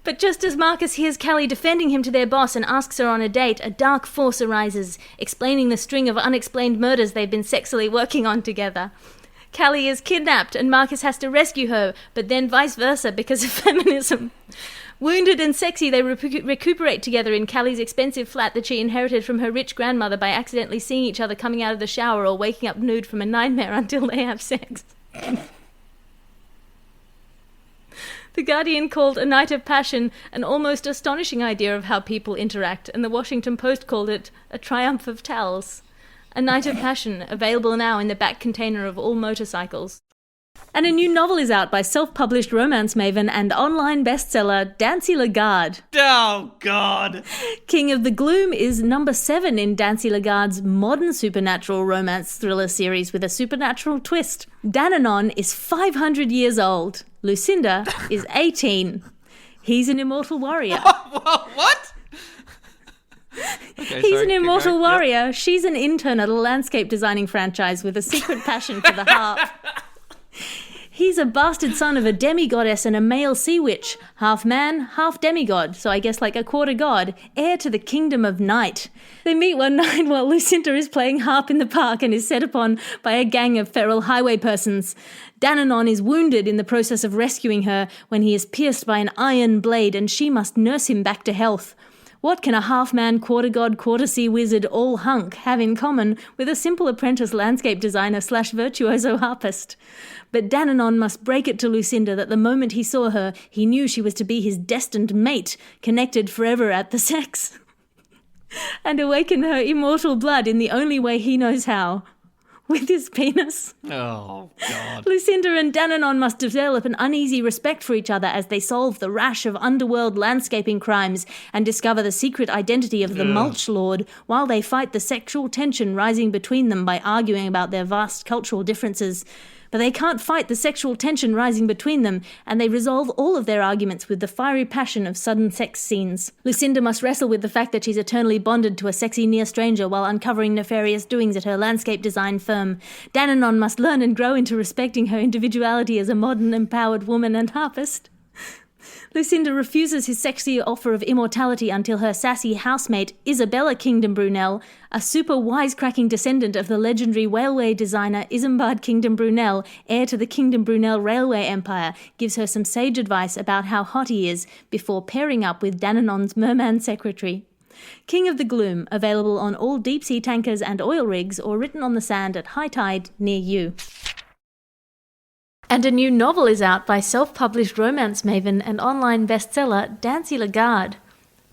[SPEAKER 1] But just as Marcus hears Callie defending him to their boss and asks her on a date, a dark force arises, explaining the string of unexplained murders they've been sexily working on together. Callie is kidnapped and Marcus has to rescue her, but then vice versa because of feminism. Wounded and sexy, they recuperate together in Callie's expensive flat that she inherited from her rich grandmother by accidentally seeing each other coming out of the shower or waking up nude from a nightmare until they have sex. The Guardian called A Night of Passion an almost astonishing idea of how people interact, and the Washington Post called it a triumph of towels. A Night of Passion, available now in the back container of all motorcycles. And a new novel is out by self-published romance maven and online bestseller D'Ancey LaGuarde.
[SPEAKER 3] Oh, God.
[SPEAKER 1] King of the Gloom is number 7 in D'Ancey LaGuarde's modern supernatural romance thriller series with a supernatural twist. Dananon is 500 years old. Lucinda is 18. He's an immortal warrior.
[SPEAKER 3] What? Okay,
[SPEAKER 1] He's an immortal warrior. Yep. She's an intern at a landscape designing franchise with a secret passion for the harp. He's a bastard son of a demigoddess and a male sea witch, half man, half demigod, so I guess like a quarter god, heir to the kingdom of night. They meet one night while Lucinda is playing harp in the park and is set upon by a gang of feral highway persons. Dananon is wounded in the process of rescuing her when he is pierced by an iron blade and she must nurse him back to health. What can a half-man, quarter-god, quarter-sea wizard, all-hunk have in common with a simple apprentice landscape designer / virtuoso harpist? But Dananon must break it to Lucinda that the moment he saw her, he knew she was to be his destined mate, connected forever at the sex. and awaken her immortal blood in the only way he knows how, with his penis.
[SPEAKER 3] Oh, God.
[SPEAKER 1] Lucinda and Dananon must develop an uneasy respect for each other as they solve the rash of underworld landscaping crimes and discover the secret identity of the Mulch Lord, while they fight the sexual tension rising between them by arguing about their vast cultural differences. But they can't fight the sexual tension rising between them, and they resolve all of their arguments with the fiery passion of sudden sex scenes. Lucinda must wrestle with the fact that she's eternally bonded to a sexy near stranger while uncovering nefarious doings at her landscape design firm. Dananon must learn and grow into respecting her individuality as a modern, empowered woman and harpist. Lucinda refuses his sexy offer of immortality until her sassy housemate, Isabella Kingdom Brunel, a super wisecracking descendant of the legendary railway designer Isambard Kingdom Brunel, heir to the Kingdom Brunel railway empire, gives her some sage advice about how hot he is before pairing up with Dananon's merman secretary. King of the Gloom, available on all deep-sea tankers and oil rigs or written on the sand at high tide near you. And a new novel is out by self-published romance maven and online bestseller D'Ancey LaGuarde.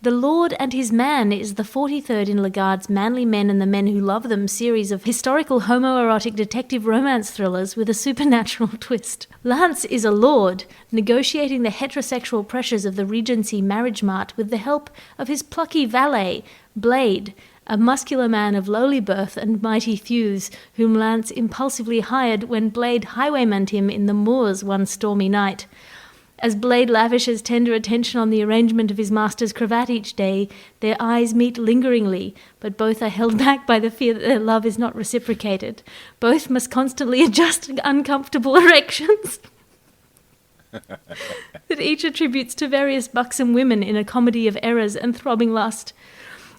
[SPEAKER 1] The Lord and His Man is the 43rd in LaGuarde's Manly Men and the Men Who Love Them series of historical homoerotic detective romance thrillers with a supernatural twist. Lance is a lord, negotiating the heterosexual pressures of the Regency marriage mart with the help of his plucky valet, Blade, a muscular man of lowly birth and mighty thews, whom Lance impulsively hired when Blade highwaymaned him in the moors one stormy night. As Blade lavishes tender attention on the arrangement of his master's cravat each day, their eyes meet lingeringly, but both are held back by the fear that their love is not reciprocated. Both must constantly adjust uncomfortable erections that each attributes to various buxom women in a comedy of errors and throbbing lust.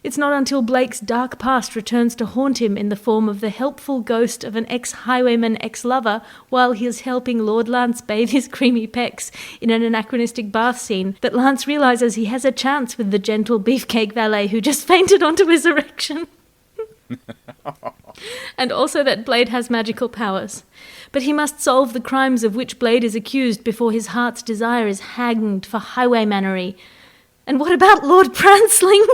[SPEAKER 1] It's not until Blake's dark past returns to haunt him in the form of the helpful ghost of an ex-highwayman ex-lover while he is helping Lord Lance bathe his creamy pecs in an anachronistic bath scene that Lance realizes he has a chance with the gentle beefcake valet who just fainted onto his erection. And also that Blade has magical powers. But he must solve the crimes of which Blade is accused before his heart's desire is hanged for highwaymanery. And what about Lord Prancling?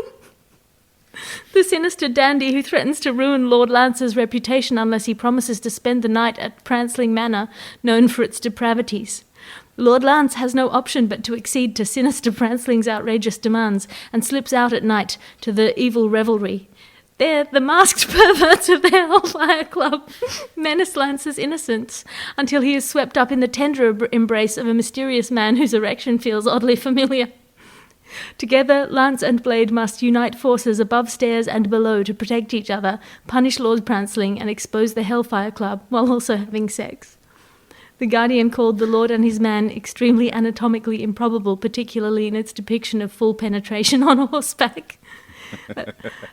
[SPEAKER 1] The sinister dandy who threatens to ruin Lord Lance's reputation unless he promises to spend the night at Prancling Manor, known for its depravities. Lord Lance has no option but to accede to sinister Pranceling's outrageous demands and slips out at night to the evil revelry. There, the masked perverts of the Hellfire Club menace Lance's innocence until he is swept up in the tender embrace of a mysterious man whose erection feels oddly familiar. Together, Lance and Blade must unite forces above stairs and below to protect each other, punish Lord Prancling, and expose the Hellfire Club, while also having sex. The Guardian called The Lord and His Man extremely anatomically improbable, particularly in its depiction of full penetration on horseback.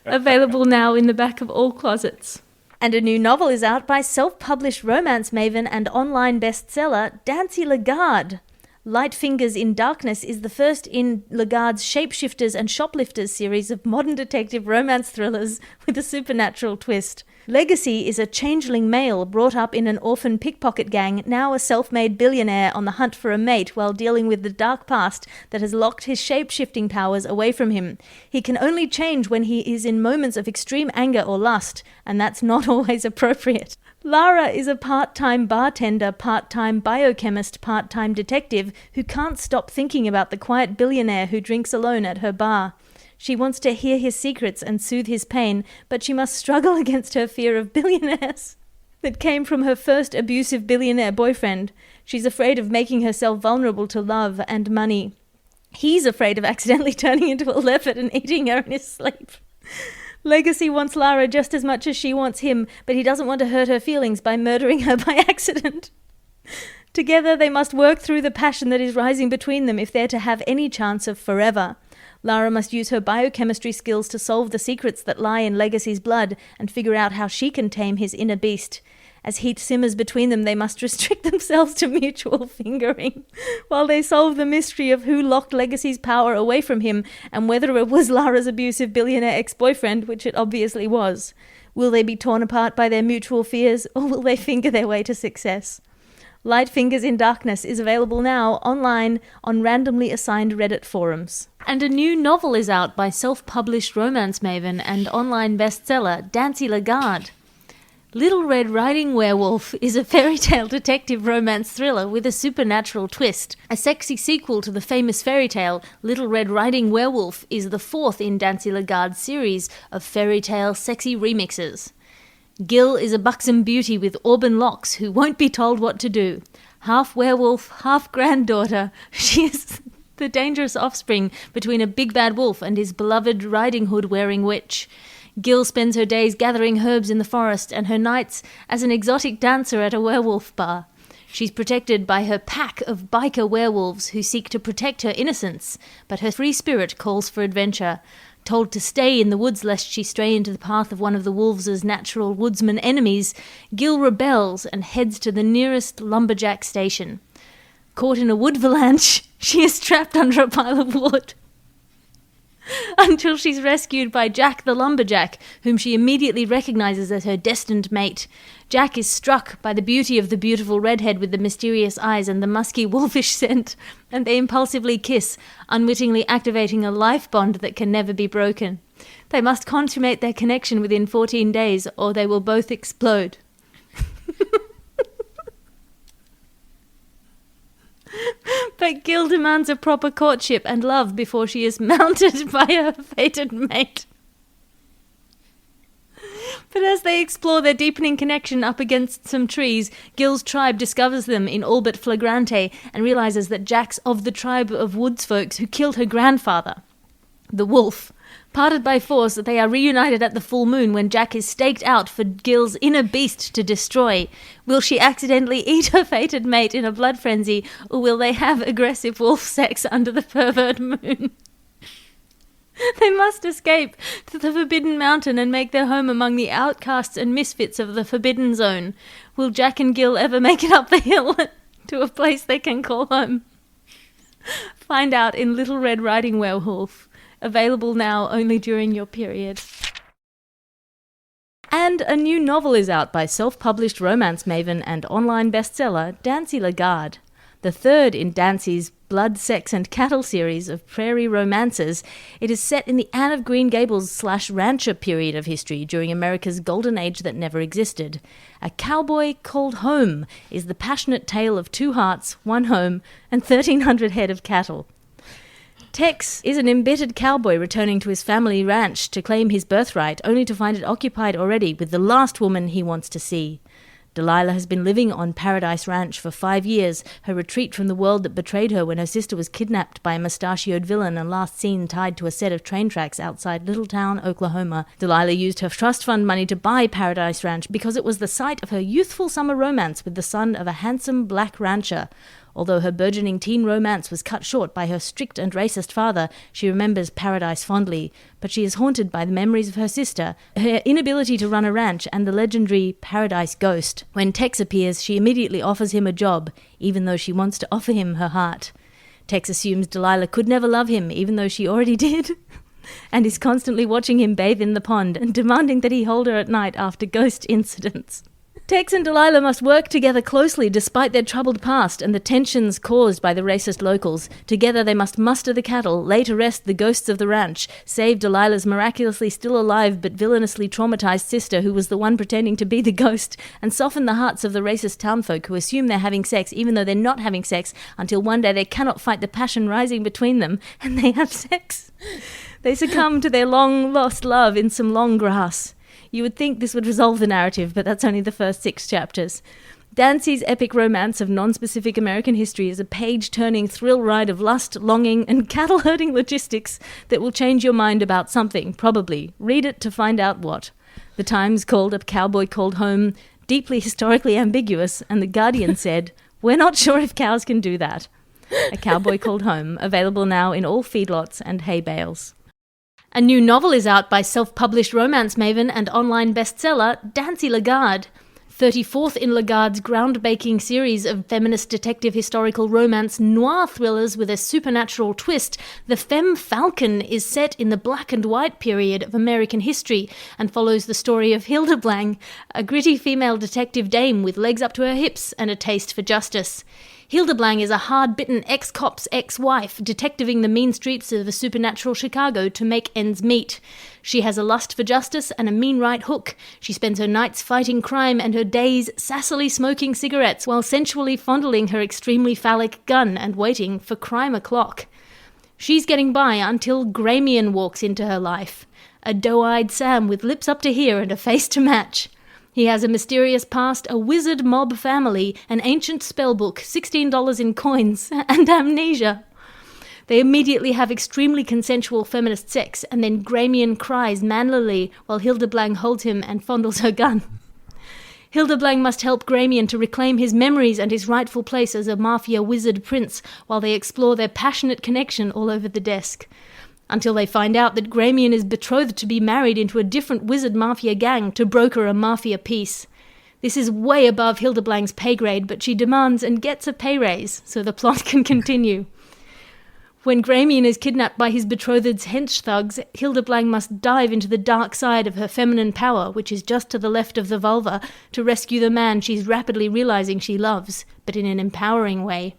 [SPEAKER 1] Available now in the back of all closets. And a new novel is out by self-published romance maven and online bestseller D'Ancey LaGuarde. Light Fingers in Darkness is the first in LaGuarde's Shapeshifters and Shoplifters series of modern detective romance thrillers with a supernatural twist. Legacy is a changeling male brought up in an orphan pickpocket gang, now a self-made billionaire on the hunt for a mate while dealing with the dark past that has locked his shape-shifting powers away from him. He can only change when he is in moments of extreme anger or lust, and that's not always appropriate. Lara is a part-time bartender, part-time biochemist, part-time detective who can't stop thinking about the quiet billionaire who drinks alone at her bar. She wants to hear his secrets and soothe his pain, but she must struggle against her fear of billionaires that came from her first abusive billionaire boyfriend. She's afraid of making herself vulnerable to love and money. He's afraid of accidentally turning into a leopard and eating her in his sleep. Legacy wants Lara just as much as she wants him, but he doesn't want to hurt her feelings by murdering her by accident. Together they must work through the passion that is rising between them if they're to have any chance of forever. Lara must use her biochemistry skills to solve the secrets that lie in Legacy's blood and figure out how she can tame his inner beast. As heat simmers between them, they must restrict themselves to mutual fingering, while they solve the mystery of who locked Legacy's power away from him and whether it was Lara's abusive billionaire ex-boyfriend, which it obviously was. Will they be torn apart by their mutual fears, or will they finger their way to success? Light Fingers in Darkness is available now online on randomly assigned Reddit forums. And a new novel is out by self-published romance maven and online bestseller D'Ancey LaGuarde. Little Red Riding Werewolf is a fairy tale detective romance thriller with a supernatural twist. A sexy sequel to the famous fairy tale, Little Red Riding Werewolf is the fourth in D'Ancey LaGuarde's series of fairy tale sexy remixes. Gil is a buxom beauty with auburn locks who won't be told what to do. Half werewolf, half granddaughter, she is the dangerous offspring between a big bad wolf and his beloved riding hood-wearing witch. Gil spends her days gathering herbs in the forest and her nights as an exotic dancer at a werewolf bar. She's protected by her pack of biker werewolves who seek to protect her innocence, but her free spirit calls for adventure. Told to stay in the woods lest she stray into the path of one of the wolves' natural woodsman enemies, Gil rebels and heads to the nearest lumberjack station. Caught in a wood avalanche, she is trapped under a pile of wood until she's rescued by Jack the lumberjack, whom she immediately recognizes as her destined mate. Jack is struck by the beauty of the beautiful redhead with the mysterious eyes and the musky wolfish scent, and they impulsively kiss, unwittingly activating a life bond that can never be broken. They must consummate their connection within 14 days, or they will both explode. But Gil demands a proper courtship and love before she is mounted by her fated mate. But as they explore their deepening connection up against some trees, Gil's tribe discovers them in all but flagrante and realizes that Jack's of the tribe of woods folks who killed her grandfather, the wolf. Parted by force, they are reunited at the full moon when Jack is staked out for Gil's inner beast to destroy. Will she accidentally eat her fated mate in a blood frenzy, or will they have aggressive wolf sex under the pervert moon? They must escape to the Forbidden Mountain and make their home among the outcasts and misfits of the Forbidden Zone. Will Jack and Gil ever make it up the hill to a place they can call home? Find out in Little Red Riding Werewolf. Available now only during your period. And a new novel is out by self-published romance maven and online bestseller D'Ancey LaGuarde. The third in D'Ancey's Blood, Sex and Cattle series of prairie romances, it is set in the Anne of Green Gables / rancher period of history during America's golden age that never existed. A Cowboy Called Home is the passionate tale of 2 hearts, 1 home, and 1,300 head of cattle. Tex is an embittered cowboy returning to his family ranch to claim his birthright, only to find it occupied already with the last woman he wants to see. Delilah has been living on Paradise Ranch for 5 years, her retreat from the world that betrayed her when her sister was kidnapped by a mustachioed villain and last seen tied to a set of train tracks outside Littletown, Oklahoma. Delilah used her trust fund money to buy Paradise Ranch because it was the site of her youthful summer romance with the son of a handsome black rancher. Although her burgeoning teen romance was cut short by her strict and racist father, she remembers Paradise fondly, but she is haunted by the memories of her sister, her inability to run a ranch, and the legendary Paradise Ghost. When Tex appears, she immediately offers him a job, even though she wants to offer him her heart. Tex assumes Delilah could never love him, even though she already did, and is constantly watching him bathe in the pond and demanding that he hold her at night after ghost incidents. Tex and Delilah must work together closely despite their troubled past and the tensions caused by the racist locals. Together they must muster the cattle, lay to rest the ghosts of the ranch, save Delilah's miraculously still alive but villainously traumatized sister who was the one pretending to be the ghost, and soften the hearts of the racist townfolk who assume they're having sex even though they're not having sex until one day they cannot fight the passion rising between them and they have sex. They succumb to their long-lost love in some long grass. You would think this would resolve the narrative, but that's only the first 6 chapters. D'Ancey's epic romance of non-specific American history is a page-turning thrill ride of lust, longing, and cattle-herding logistics that will change your mind about something, probably. Read it to find out what. The Times called A Cowboy Called Home deeply historically ambiguous, and The Guardian said, "We're not sure if cows can do that." A Cowboy Called Home, available now in all feedlots and hay bales. A new novel is out by self-published romance maven and online bestseller D'Ancey LaGuarde. 34th in LaGuarde's groundbreaking series of feminist detective historical romance noir thrillers with a supernatural twist, the Femme Falcon is set in the black and white period of American history and follows the story of Hilda Blang, a gritty female detective dame with legs up to her hips and a taste for justice. Hilda Blang is a hard-bitten ex-cop's ex-wife, detectiving the mean streets of a supernatural Chicago to make ends meet. She has a lust for justice and a mean right hook. She spends her nights fighting crime and her days sassily smoking cigarettes while sensually fondling her extremely phallic gun and waiting for crime o'clock. She's getting by until Gramian walks into her life, a doe-eyed Sam with lips up to here and a face to match. He has a mysterious past, a wizard mob family, an ancient spellbook, $16 in coins, and amnesia. They immediately have extremely consensual feminist sex, and then Gramian cries manlily while Hilda Blang holds him and fondles her gun. Hilda Blang must help Gramian to reclaim his memories and his rightful place as a mafia wizard prince while they explore their passionate connection all over the desk. Until they find out that Gramian is betrothed to be married into a different wizard mafia gang to broker a mafia peace. This is way above Hilda Blang's pay grade, but she demands and gets a pay raise so the plot can continue. When Gramian is kidnapped by his betrothed's hench thugs, Hilda Blang must dive into the dark side of her feminine power, which is just to the left of the vulva, to rescue the man she's rapidly realizing she loves, but in an empowering way.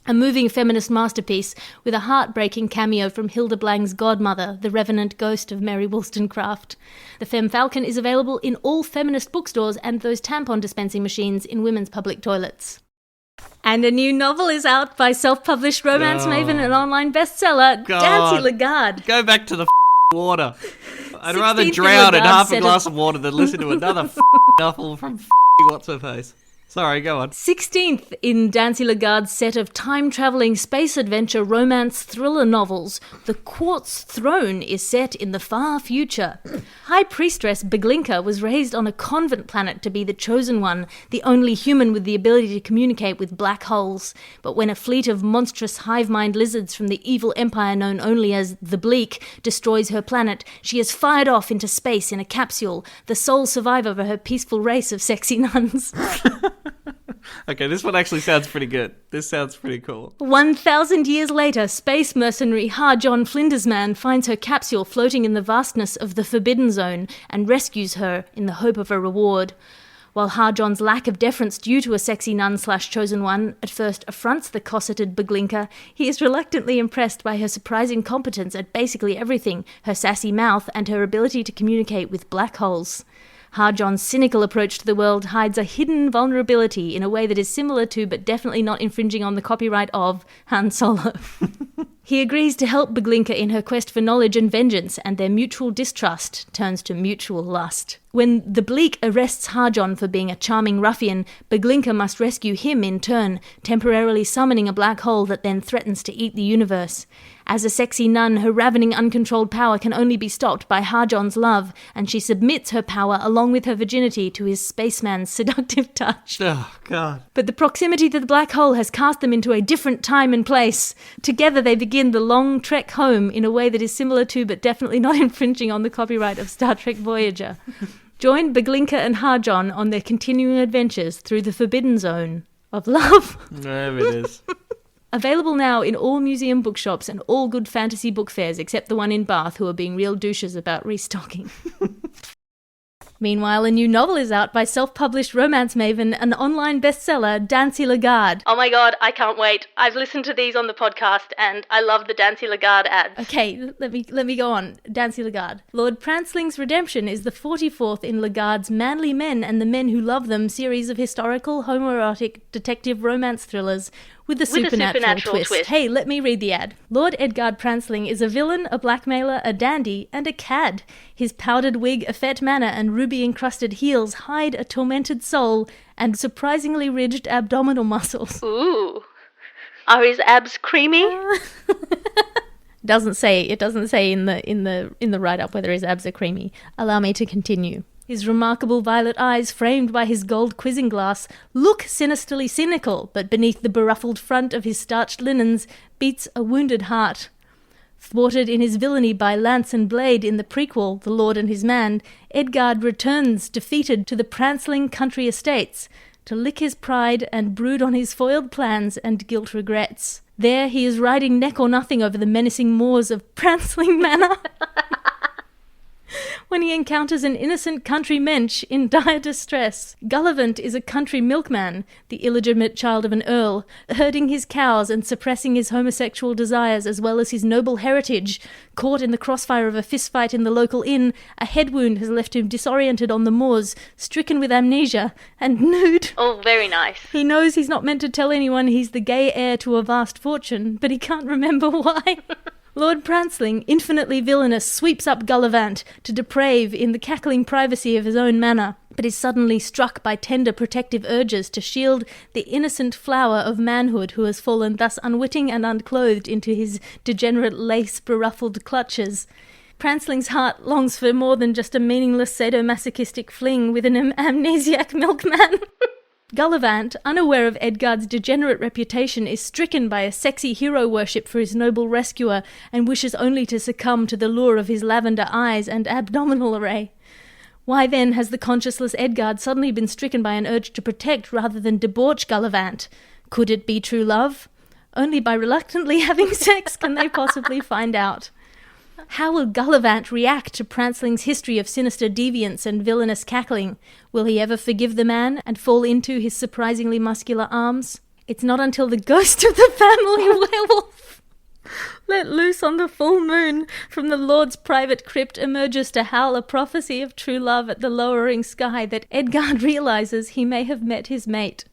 [SPEAKER 1] A moving feminist masterpiece with a heartbreaking cameo from Hilda Blang's godmother, the revenant ghost of Mary Wollstonecraft. The Femme Falcon is available in all feminist bookstores and those tampon dispensing machines in women's public toilets. And a new novel is out by self-published romance maven and online bestseller, D'Ancey LaGuarde.
[SPEAKER 3] Go back to the water. I'd rather drown in half a glass of water than listen to another novel from what's-her-face. Sorry, go on.
[SPEAKER 1] 16th in D'Ancey LaGuarde's set of time-travelling space adventure romance thriller novels, the Quartz Throne is set in the far future. High Priestess Beglinka was raised on a convent planet to be the chosen one, the only human with the ability to communicate with black holes. But when a fleet of monstrous hive-mind lizards from the evil empire known only as the Bleak destroys her planet, she is fired off into space in a capsule, the sole survivor of her peaceful race of sexy nuns.
[SPEAKER 3] Okay, this one actually sounds pretty good. This sounds pretty cool.
[SPEAKER 1] 1,000 years later, space mercenary Har-Jon Flindersman finds her capsule floating in the vastness of the Forbidden Zone and rescues her in the hope of a reward. While Har-Jon's lack of deference due to a sexy nun/chosen one at first affronts the cosseted Beglinka, he is reluctantly impressed by her surprising competence at basically everything, her sassy mouth and her ability to communicate with black holes. Har-Jon's cynical approach to the world hides a hidden vulnerability in a way that is similar to, but definitely not infringing on the copyright of, Han Solo. He agrees to help Beglinka in her quest for knowledge and vengeance, and their mutual distrust turns to mutual lust. When the Bleak arrests Har-Jon for being a charming ruffian, Beglinka must rescue him in turn, temporarily summoning a black hole that then threatens to eat the universe. As a sexy nun, her ravening uncontrolled power can only be stopped by Har-Jon's love, and she submits her power along with her virginity to his spaceman's seductive touch.
[SPEAKER 3] Oh, God.
[SPEAKER 1] But the proximity to the black hole has cast them into a different time and place. Together they begin the long trek home in a way that is similar to, but definitely not infringing on the copyright of Star Trek Voyager. Join Beglinka and Har-Jon on their continuing adventures through the Forbidden Zone of love.
[SPEAKER 3] There it is.
[SPEAKER 1] Available now in all museum bookshops and all good fantasy book fairs except the one in Bath, who are being real douches about restocking. Meanwhile, a new novel is out by self-published romance maven and online bestseller D'Ancey LaGuarde. Oh my god, I can't wait. I've listened to these on the podcast and I love the D'Ancey LaGuarde ads. Okay, let me go on. D'Ancey LaGuarde. Lord Pransling's Redemption is the 44th in LaGuarde's Manly Men and the Men Who Love Them series of historical, homoerotic, detective romance thrillers with a supernatural twist. Hey, let me read the ad. Lord Edgard Pransling is a villain, a blackmailer, a dandy, and a cad. His powdered wig, effete manner, and ruby-encrusted heels hide a tormented soul and surprisingly ridged abdominal muscles. Ooh. Are his abs creamy? It doesn't say in the write-up whether his abs are creamy. Allow me to continue. His remarkable violet eyes, framed by his gold quizzing glass, look sinisterly cynical, but beneath the beruffled front of his starched linens beats a wounded heart. Thwarted in his villainy by lance and blade in the prequel, The Lord and His Man, Edgard returns defeated to the prancling country estates to lick his pride and brood on his foiled plans and guilt regrets. There he is riding neck or nothing over the menacing moors of Prancling Manor when he encounters an innocent country mensch in dire distress. Gullivant is a country milkman, the illegitimate child of an earl, herding his cows and suppressing his homosexual desires as well as his noble heritage. Caught in the crossfire of a fistfight in the local inn, a head wound has left him disoriented on the moors, stricken with amnesia, and nude.
[SPEAKER 4] Oh, very nice.
[SPEAKER 1] He knows he's not meant to tell anyone he's the gay heir to a vast fortune, but he can't remember why. Lord Prancling, infinitely villainous, sweeps up Gullivant to deprave in the cackling privacy of his own manor, but is suddenly struck by tender protective urges to shield the innocent flower of manhood who has fallen thus unwitting and unclothed into his degenerate lace-beruffled clutches. Pranceling's heart longs for more than just a meaningless sadomasochistic fling with an amnesiac milkman. Gullivant, unaware of Edgard's degenerate reputation, is stricken by a sexy hero worship for his noble rescuer and wishes only to succumb to the lure of his lavender eyes and abdominal array. Why then has the conscienceless Edgard suddenly been stricken by an urge to protect rather than debauch Gullivant? Could it be true love? Only by reluctantly having sex can they possibly find out. How will Gullivant react to Pranceling's history of sinister deviance and villainous cackling? Will he ever forgive the man and fall into his surprisingly muscular arms? It's not until the ghost of the family werewolf, let loose on the full moon from the Lord's private crypt, emerges to howl a prophecy of true love at the lowering sky, that Edgard realizes he may have met his mate.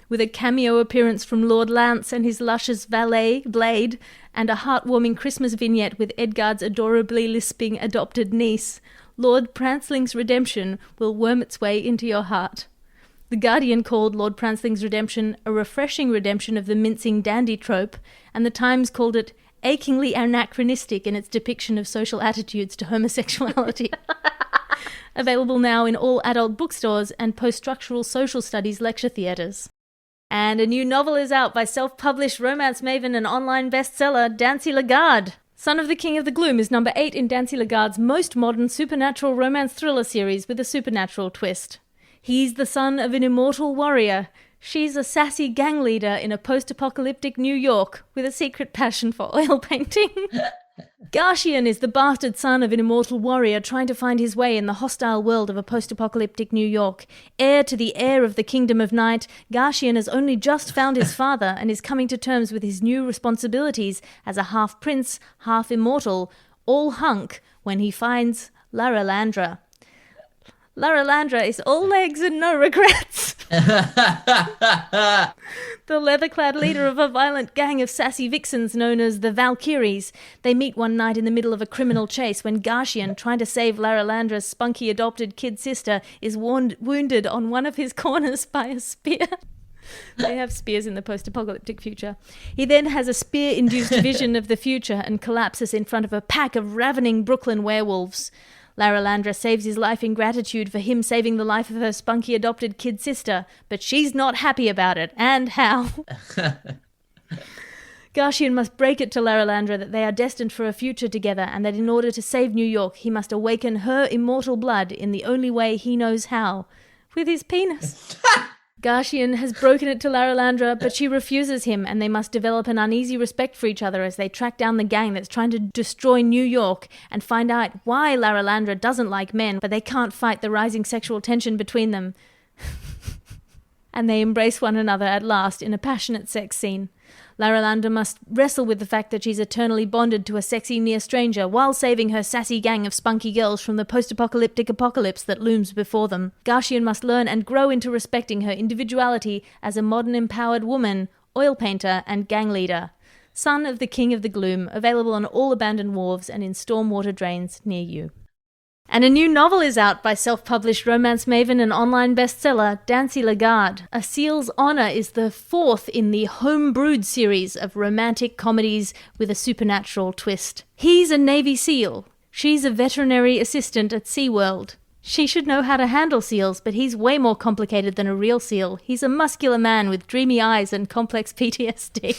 [SPEAKER 1] With a cameo appearance from Lord Lance and his luscious valet, Blade, and a heartwarming Christmas vignette with Edgard's adorably lisping adopted niece, Lord Pranceling's Redemption will worm its way into your heart. The Guardian called Lord Pranceling's Redemption a refreshing redemption of the mincing dandy trope, and the Times called it achingly anachronistic in its depiction of social attitudes to homosexuality. Available now in all adult bookstores and post-structural social studies lecture theatres. And a new novel is out by self-published romance maven and online bestseller D'Ancey LaGuarde. Son of the King of the Gloom is number 8 in D'Ancey LaGuarde's most modern supernatural romance thriller series with a supernatural twist. He's the son of an immortal warrior. She's a sassy gang leader in a post-apocalyptic New York with a secret passion for oil painting. Garshian is the bastard son of an immortal warrior trying to find his way in the hostile world of a post-apocalyptic New York. Heir to the heir of the Kingdom of Night, Garshian has only just found his father and is coming to terms with his new responsibilities as a half-prince, half-immortal, all-hunk, when he finds Laralandra. Laralandra is all legs and no regrets. The leather-clad leader of a violent gang of sassy vixens known as the Valkyries. They meet one night in the middle of a criminal chase when Garshian, trying to save Laralandra's spunky adopted kid sister, is wounded on one of his corners by a spear. They have spears in the post-apocalyptic future. He then has a spear-induced vision of the future and collapses in front of a pack of ravening Brooklyn werewolves. Laralandra saves his life in gratitude for him saving the life of her spunky adopted kid sister, but she's not happy about it, and how. Garshian must break it to Laralandra that they are destined for a future together, and that in order to save New York, he must awaken her immortal blood in the only way he knows how, with his penis. Garshian has broken it to Laralandra, but she refuses him, and they must develop an uneasy respect for each other as they track down the gang that's trying to destroy New York and find out why Laralandra doesn't like men, but they can't fight the rising sexual tension between them. And they embrace one another at last in a passionate sex scene. Laralandra must wrestle with the fact that she's eternally bonded to a sexy near stranger while saving her sassy gang of spunky girls from the post-apocalyptic apocalypse that looms before them. Garshian must learn and grow into respecting her individuality as a modern empowered woman, oil painter and gang leader. Son of the King of the Gloom, available on all abandoned wharves and in stormwater drains near you. And a new novel is out by self-published romance maven and online bestseller D'Ancey LaGuarde. A Seal's Honor is the 4th in the home-brewed series of romantic comedies with a supernatural twist. He's a Navy SEAL. She's a veterinary assistant at SeaWorld. She should know how to handle seals, but he's way more complicated than a real seal. He's a muscular man with dreamy eyes and complex PTSD.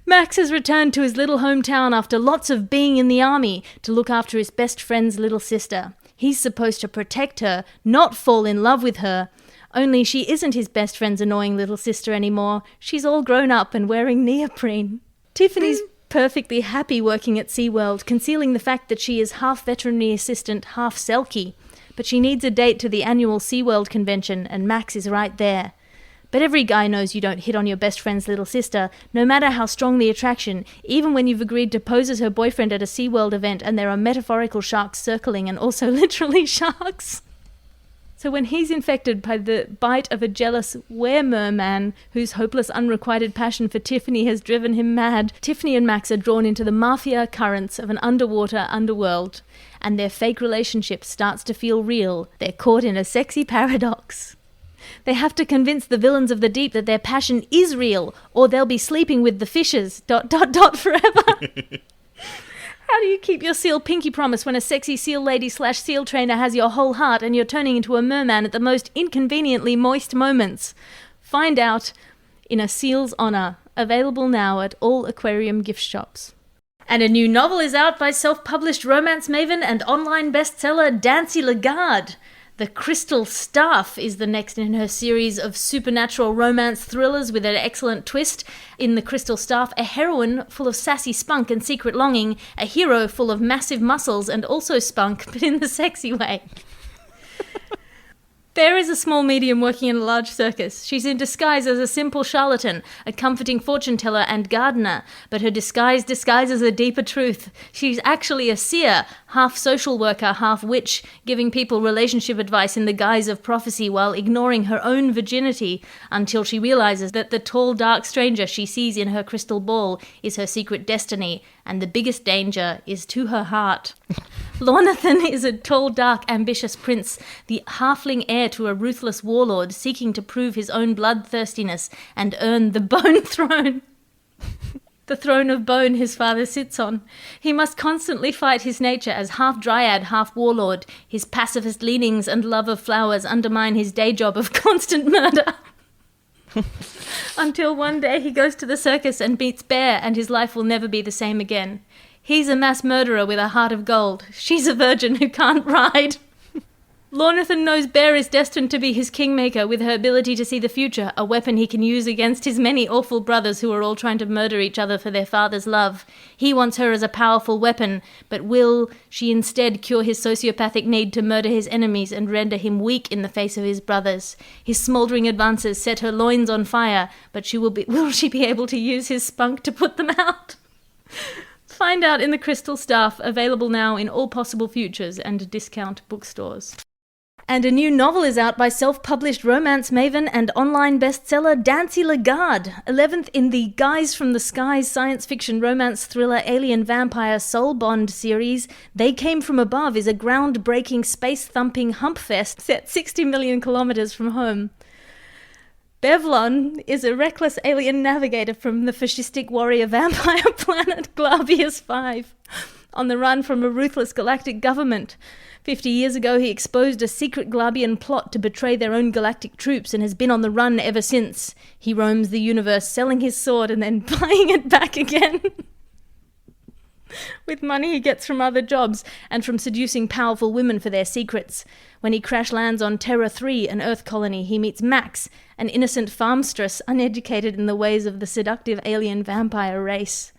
[SPEAKER 1] Max has returned to his little hometown after lots of being in the army to look after his best friend's little sister. He's supposed to protect her, not fall in love with her. Only she isn't his best friend's annoying little sister anymore. She's all grown up and wearing neoprene. Tiffany's perfectly happy working at SeaWorld, concealing the fact that she is half veterinary assistant, half Selkie. But she needs a date to the annual SeaWorld convention, and Max is right there. But every guy knows you don't hit on your best friend's little sister, no matter how strong the attraction, even when you've agreed to pose as her boyfriend at a SeaWorld event and there are metaphorical sharks circling and also literally sharks. So when he's infected by the bite of a jealous were-merman whose hopeless unrequited passion for Tiffany has driven him mad, Tiffany and Max are drawn into the mafia currents of an underwater underworld, and their fake relationship starts to feel real. They're caught in a sexy paradox. They have to convince the villains of the deep that their passion is real, or they'll be sleeping with the fishes, ... forever. How do you keep your seal pinky promise when a sexy seal lady / seal trainer has your whole heart and you're turning into a merman at the most inconveniently moist moments? Find out in A Seal's Honor, available now at all aquarium gift shops. And a new novel is out by self-published romance maven and online bestseller D'Ancey LaGuarde. The Crystal Staff is the next in her series of supernatural romance thrillers with an excellent twist. In The Crystal Staff, a heroine full of sassy spunk and secret longing, a hero full of massive muscles and also spunk, but in the sexy way. Bear is a small medium working in a large circus. She's in disguise as a simple charlatan, a comforting fortune teller and gardener, but her disguise disguises a deeper truth. She's actually a seer, half social worker, half witch, giving people relationship advice in the guise of prophecy while ignoring her own virginity, until she realizes that the tall, dark stranger she sees in her crystal ball is her secret destiny, and the biggest danger is to her heart. Lornathan is a tall, dark, ambitious prince, the halfling heir to a ruthless warlord seeking to prove his own bloodthirstiness and earn the Bone Throne. The throne of bone his father sits on. He must constantly fight his nature as half dryad, half warlord. His pacifist leanings and love of flowers undermine his day job of constant murder. Until one day he goes to the circus and meets Bear, and his life will never be the same again. He's a mass murderer with a heart of gold. She's a virgin who can't ride. Lornathan knows Bear is destined to be his kingmaker with her ability to see the future, a weapon he can use against his many awful brothers who are all trying to murder each other for their father's love. He wants her as a powerful weapon, but will she instead cure his sociopathic need to murder his enemies and render him weak in the face of his brothers? His smouldering advances set her loins on fire, but will she be able to use his spunk to put them out? Find out in The Crystal Staff, available now in all possible futures and discount bookstores. And a new novel is out by self-published romance maven and online bestseller D'Ancey LaGuarde, 11th in the Guys from the Skies science fiction romance thriller alien vampire soul bond series. They Came From Above is a groundbreaking space-thumping humpfest set 60 million kilometers from home. Bevlon is a reckless alien navigator from the fascistic warrior vampire planet Glavius 5, on the run from a ruthless galactic government. 50 years ago, he exposed a secret Glabian plot to betray their own galactic troops and has been on the run ever since. He roams the universe, selling his sword and then buying it back again. With money he gets from other jobs and from seducing powerful women for their secrets. When he crash lands on Terra 3, an Earth colony, he meets Max, an innocent farmstress uneducated in the ways of the seductive alien vampire race.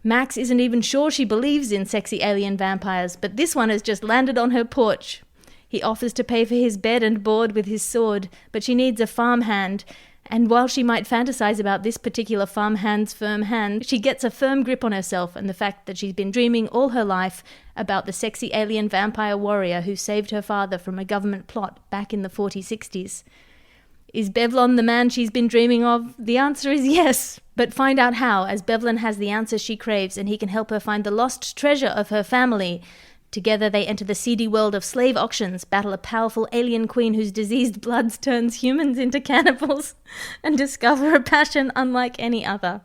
[SPEAKER 1] Max isn't even sure she believes in sexy alien vampires, but this one has just landed on her porch. He offers to pay for his bed and board with his sword, but she needs a farmhand, and while she might fantasize about this particular farmhand's firm hand, she gets a firm grip on herself and the fact that she's been dreaming all her life about the sexy alien vampire warrior who saved her father from a government plot back in the 40-60s. Is Bevlon the man she's been dreaming of? The answer is yes, but find out how, as Bevlon has the answers she craves and he can help her find the lost treasure of her family. Together they enter the seedy world of slave auctions, battle a powerful alien queen whose diseased blood turns humans into cannibals, and discover a passion unlike any other.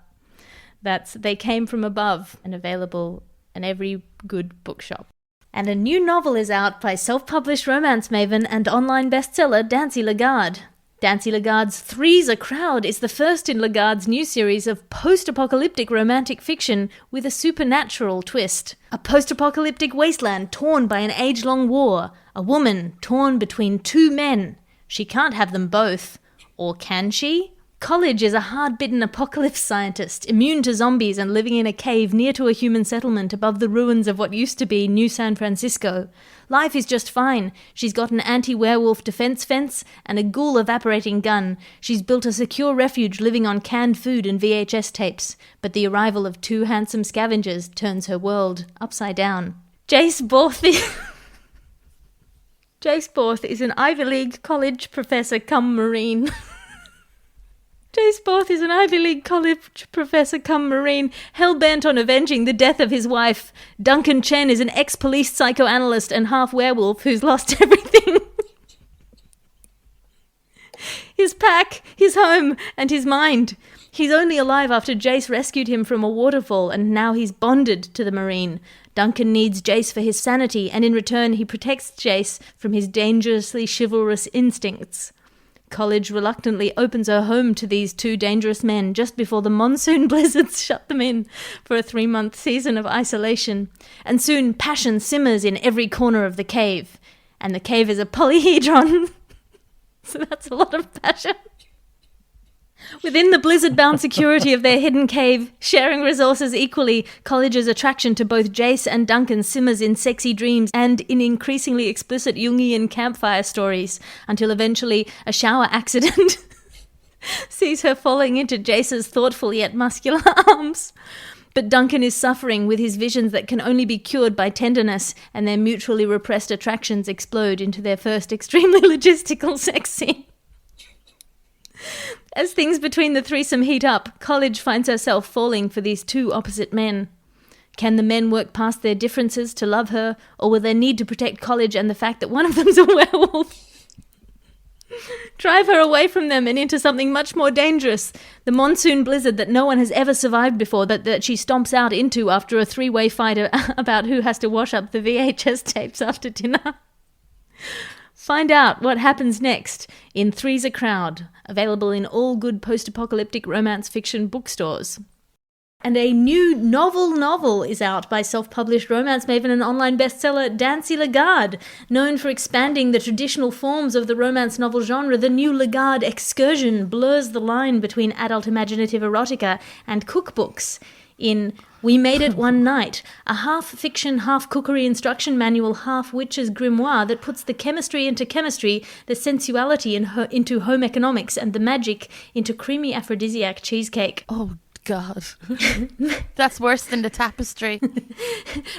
[SPEAKER 1] That's They Came From Above, and available in every good bookshop. And a new novel is out by self-published romance maven and online bestseller D'Ancey LaGuarde. D'Ancey LaGuarde's Three's a Crowd is the first in LaGuarde's new series of post-apocalyptic romantic fiction with a supernatural twist. A post-apocalyptic wasteland torn by an age-long war. A woman torn between two men. She can't have them both. Or can she? College is a hard-bitten apocalypse scientist, immune to zombies and living in a cave near to a human settlement above the ruins of what used to be New San Francisco. Life is just fine. She's got an anti-werewolf defense fence and a ghoul evaporating gun. She's built a secure refuge living on canned food and VHS tapes. But the arrival of two handsome scavengers turns her world upside down. Jace Borth is an Ivy League college professor cum Marine. Jace Borth is an Ivy League college professor cum Marine, hell-bent on avenging the death of his wife. Duncan Chen is an ex-police psychoanalyst and half-werewolf who's lost everything. His pack, his home, and his mind. He's only alive after Jace rescued him from a waterfall, and now he's bonded to the Marine. Duncan needs Jace for his sanity, and in return he protects Jace from his dangerously chivalrous instincts. College reluctantly opens her home to these two dangerous men just before the monsoon blizzards shut them in for a 3-month season of isolation. And soon passion simmers in every corner of the cave. And the cave is a polyhedron. So that's a lot of passion. Within the blizzard-bound security of their hidden cave, sharing resources equally, College's attraction to both Jace and Duncan simmers in sexy dreams and in increasingly explicit Jungian campfire stories, until eventually a shower accident sees her falling into Jace's thoughtful yet muscular arms. But Duncan is suffering with his visions that can only be cured by tenderness, and their mutually repressed attractions explode into their first extremely logistical sex scene. As things between the threesome heat up, College finds herself falling for these two opposite men. Can the men work past their differences to love her, or will they need to protect College and the fact that one of them's a werewolf? Drive her away from them and into something much more dangerous, the monsoon blizzard that no one has ever survived before, that she stomps out into after a 3-way fight about who has to wash up the VHS tapes after dinner. Find out what happens next in Three's a Crowd, available in all good post-apocalyptic romance fiction bookstores. And a new novel is out by self-published romance maven and online bestseller D'Ancey LaGuarde. Known for expanding the traditional forms of the romance novel genre, the new LaGuarde excursion blurs the line between adult imaginative erotica and cookbooks. In We Made It One Night, a half-fiction, half-cookery instruction manual, half-witch's grimoire that puts the chemistry into chemistry, the sensuality into home economics, and the magic into creamy aphrodisiac cheesecake.
[SPEAKER 4] Oh, God. That's worse than the tapestry.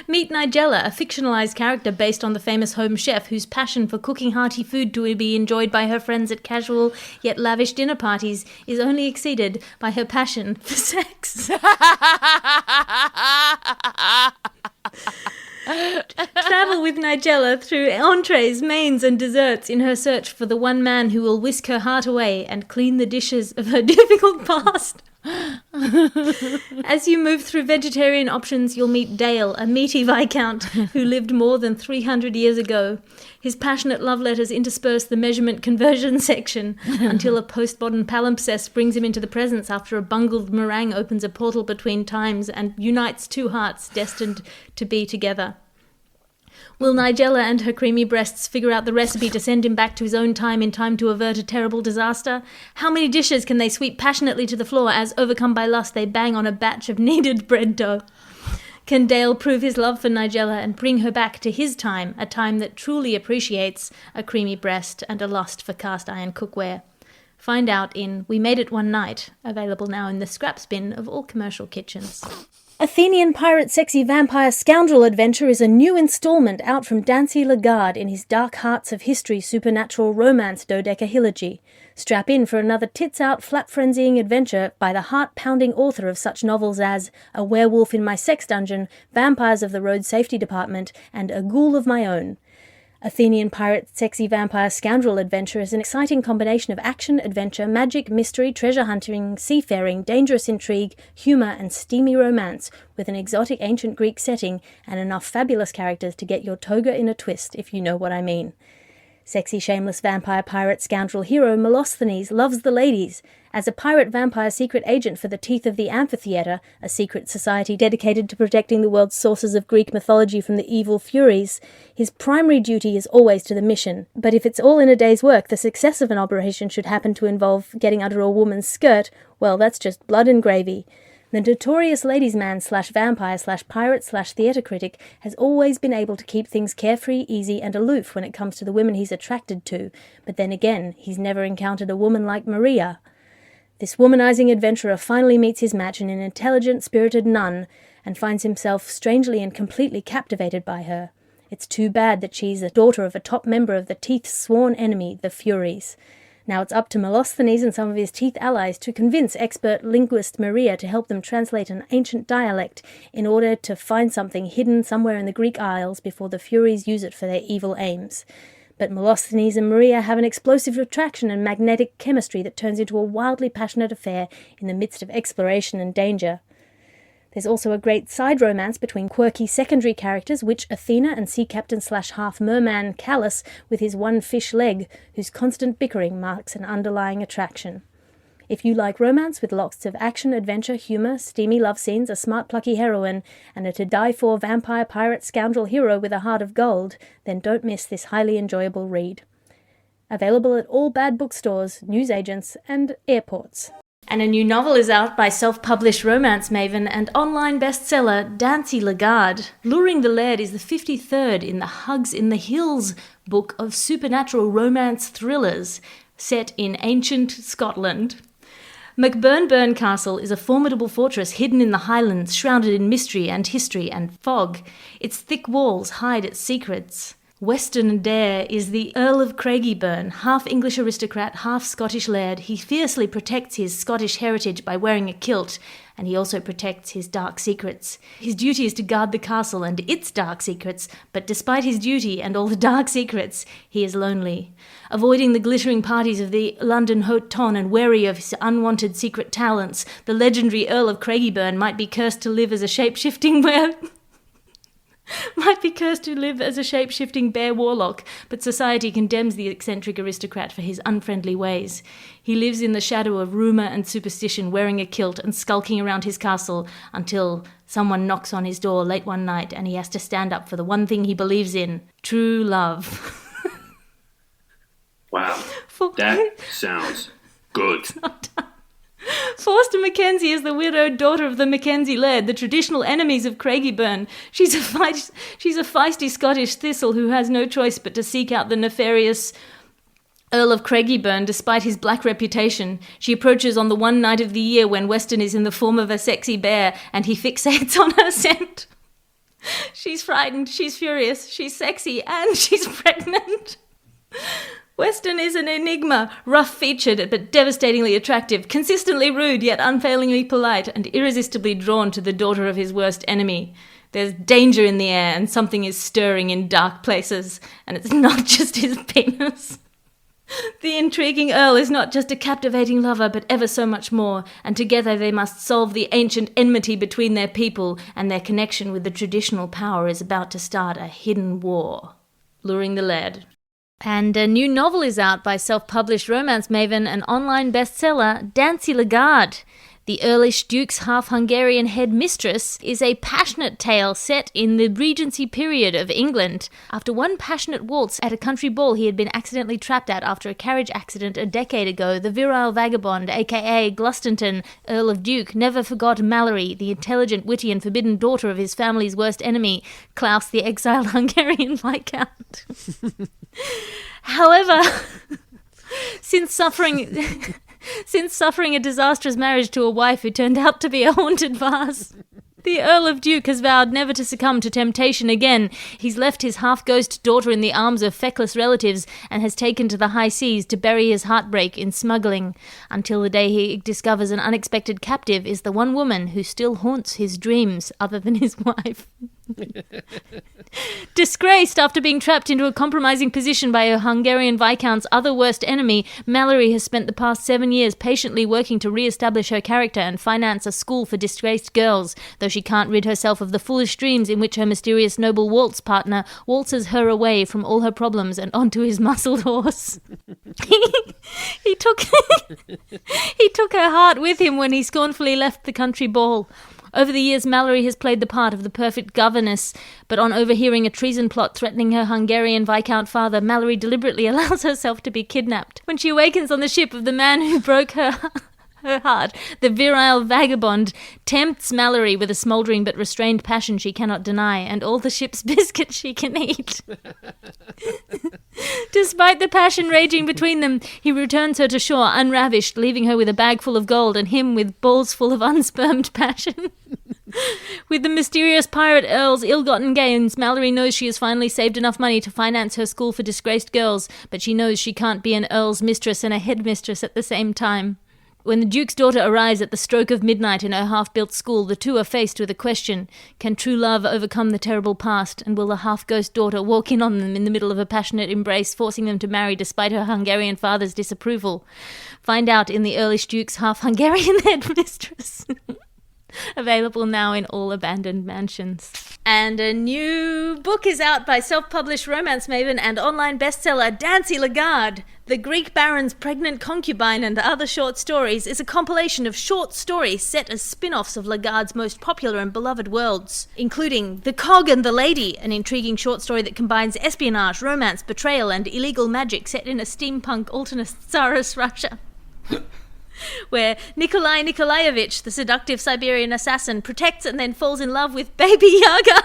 [SPEAKER 1] Meet Nigella, a fictionalized character based on the famous home chef whose passion for cooking hearty food to be enjoyed by her friends at casual yet lavish dinner parties is only exceeded by her passion for sex. Travel with Nigella through entrees, mains and desserts in her search for the one man who will whisk her heart away and clean the dishes of her difficult past. As you move through vegetarian options, you'll meet Dale, a meaty viscount who lived more than 300 years ago. His passionate love letters intersperse the measurement conversion section until a postmodern palimpsest brings him into the presence after a bungled meringue opens a portal between times and unites two hearts destined to be together. Will Nigella and her creamy breasts figure out the recipe to send him back to his own time in time to avert a terrible disaster? How many dishes can they sweep passionately to the floor as, overcome by lust, they bang on a batch of kneaded bread dough? Can Dale prove his love for Nigella and bring her back to his time, a time that truly appreciates a creamy breast and a lust for cast iron cookware? Find out in We Made It One Night, available now in the scraps bin of all commercial kitchens. Athenian pirate sexy vampire scoundrel adventure is a new installment out from D'Ancey LaGuarde in his Dark Hearts of History supernatural romance dodecahylogy. Strap in for another tits-out, flap-frenzying adventure by the heart-pounding author of such novels as A Werewolf in My Sex Dungeon, Vampires of the Road Safety Department, and A Ghoul of My Own. Athenian pirate sexy vampire scoundrel adventure is an exciting combination of action, adventure, magic, mystery, treasure hunting, seafaring, dangerous intrigue, humour and steamy romance with an exotic ancient Greek setting and enough fabulous characters to get your toga in a twist, if you know what I mean. Sexy, shameless vampire pirate scoundrel hero Melosthenes loves the ladies. As a pirate vampire secret agent for the Teeth of the Amphitheatre, a secret society dedicated to protecting the world's sources of Greek mythology from the evil Furies, his primary duty is always to the mission. But if it's all in a day's work, the success of an operation should happen to involve getting under a woman's skirt, well, that's just blood and gravy. The notorious ladies' man / vampire / pirate / theatre critic has always been able to keep things carefree, easy and aloof when it comes to the women he's attracted to, but then again, he's never encountered a woman like Maria. This womanizing adventurer finally meets his match in an intelligent, spirited nun, and finds himself strangely and completely captivated by her. It's too bad that she's the daughter of a top member of the Teeth's sworn enemy, the Furies. Now it's up to Melosthenes and some of his Teeth allies to convince expert linguist Maria to help them translate an ancient dialect in order to find something hidden somewhere in the Greek Isles before the Furies use it for their evil aims. But Melosthenes and Maria have an explosive attraction and magnetic chemistry that turns into a wildly passionate affair in the midst of exploration and danger. There's also a great side romance between quirky secondary characters, Witch Athena and sea captain / half-merman Callus with his one fish leg, whose constant bickering marks an underlying attraction. If you like romance with lots of action, adventure, humour, steamy love scenes, a smart plucky heroine, and a to-die-for vampire pirate scoundrel hero with a heart of gold, then don't miss this highly enjoyable read. Available at all bad bookstores, newsagents and airports. And a new novel is out by self-published romance maven and online bestseller D'Ancey LaGuarde. Luring the Laird is the 53rd in the Hugs in the Hills book of supernatural romance thrillers set in ancient Scotland. McBurnburn Castle is a formidable fortress hidden in the Highlands, shrouded in mystery and history and fog. Its thick walls hide its secrets. Weston Dare is the Earl of Craigieburn, half English aristocrat, half Scottish laird. He fiercely protects his Scottish heritage by wearing a kilt, and he also protects his dark secrets. His duty is to guard the castle and its dark secrets, but despite his duty and all the dark secrets, he is lonely. Avoiding the glittering parties of the London Haute Ton and wary of his unwanted secret talents, the legendary Earl of Craigieburn might be cursed to live as a shape-shifting bear warlock, but society condemns the eccentric aristocrat for his unfriendly ways. He lives in the shadow of rumour and superstition, wearing a kilt and skulking around his castle until someone knocks on his door late one night and he has to stand up for the one thing he believes in: true love.
[SPEAKER 5] Wow, that sounds good.
[SPEAKER 1] Forster Mackenzie is the widowed daughter of the Mackenzie Laird, the traditional enemies of Craigieburn. She's a feisty Scottish thistle who has no choice but to seek out the nefarious Earl of Craigieburn despite his black reputation. She approaches on the one night of the year when Weston is in the form of a sexy bear and he fixates on her scent. She's frightened, she's furious, she's sexy, and she's pregnant. Weston is an enigma, rough-featured but devastatingly attractive, consistently rude yet unfailingly polite, and irresistibly drawn to the daughter of his worst enemy. There's danger in the air, and something is stirring in dark places, and it's not just his penis. The intriguing Earl is not just a captivating lover, but ever so much more, and together they must solve the ancient enmity between their people, and their connection with the traditional power is about to start a hidden war. Luring the Laird. And a new novel is out by self-published romance maven and online bestseller D'Ancey LaGuarde. The Earlish Duke's half-Hungarian head mistress is a passionate tale set in the Regency period of England. After one passionate waltz at a country ball he had been accidentally trapped at after a carriage accident a decade ago, the virile vagabond, aka Glustonton, Earl of Duke, never forgot Mallory, the intelligent, witty and forbidden daughter of his family's worst enemy, Klaus the exiled Hungarian Viscount. However, since suffering a disastrous marriage to a wife who turned out to be a haunted vase, the Earl of Duke has vowed never to succumb to temptation again. He's left his half-ghost daughter in the arms of feckless relatives and has taken to the high seas to bury his heartbreak in smuggling, until the day he discovers an unexpected captive is the one woman who still haunts his dreams other than his wife. Disgraced after being trapped into a compromising position by her Hungarian Viscount's other worst enemy, Mallory has spent the past 7 years patiently working to re-establish her character and finance a school for disgraced girls, though she can't rid herself of the foolish dreams in which her mysterious noble waltz partner waltzes her away from all her problems and onto his muscled horse. He took her heart with him when he scornfully left the country ball. Over the years, Mallory has played the part of the perfect governess, but on overhearing a treason plot threatening her Hungarian Viscount father, Mallory deliberately allows herself to be kidnapped. When she awakens on the ship of the man who broke her heart, the virile vagabond tempts Mallory with a smouldering but restrained passion she cannot deny, and all the ship's biscuits she can eat. Despite the passion raging between them, he returns her to shore unravished, leaving her with a bag full of gold and him with balls full of unspermed passion. With the mysterious pirate Earl's ill-gotten gains, Mallory knows she has finally saved enough money to finance her school for disgraced girls, but she knows she can't be an Earl's mistress and a headmistress at the same time. When the Duke's daughter arrives at the stroke of midnight in her half-built school, the two are faced with a question. Can true love overcome the terrible past, and will the half-ghost daughter walk in on them in the middle of a passionate embrace, forcing them to marry despite her Hungarian father's disapproval? Find out in the Earlish Duke's half-Hungarian headmistress. Available now in all abandoned mansions. And a new book is out by self-published romance maven and online bestseller D'Ancey LaGuarde. The Greek Baron's Pregnant Concubine and Other Short Stories is a compilation of short stories set as spin-offs of LaGuarde's most popular and beloved worlds, including The Cog and the Lady, an intriguing short story that combines espionage, romance, betrayal, and illegal magic set in a steampunk alternate Tsarist Russia. Where Nikolai Nikolaevich, the seductive Siberian assassin, protects and then falls in love with Baby Yaga,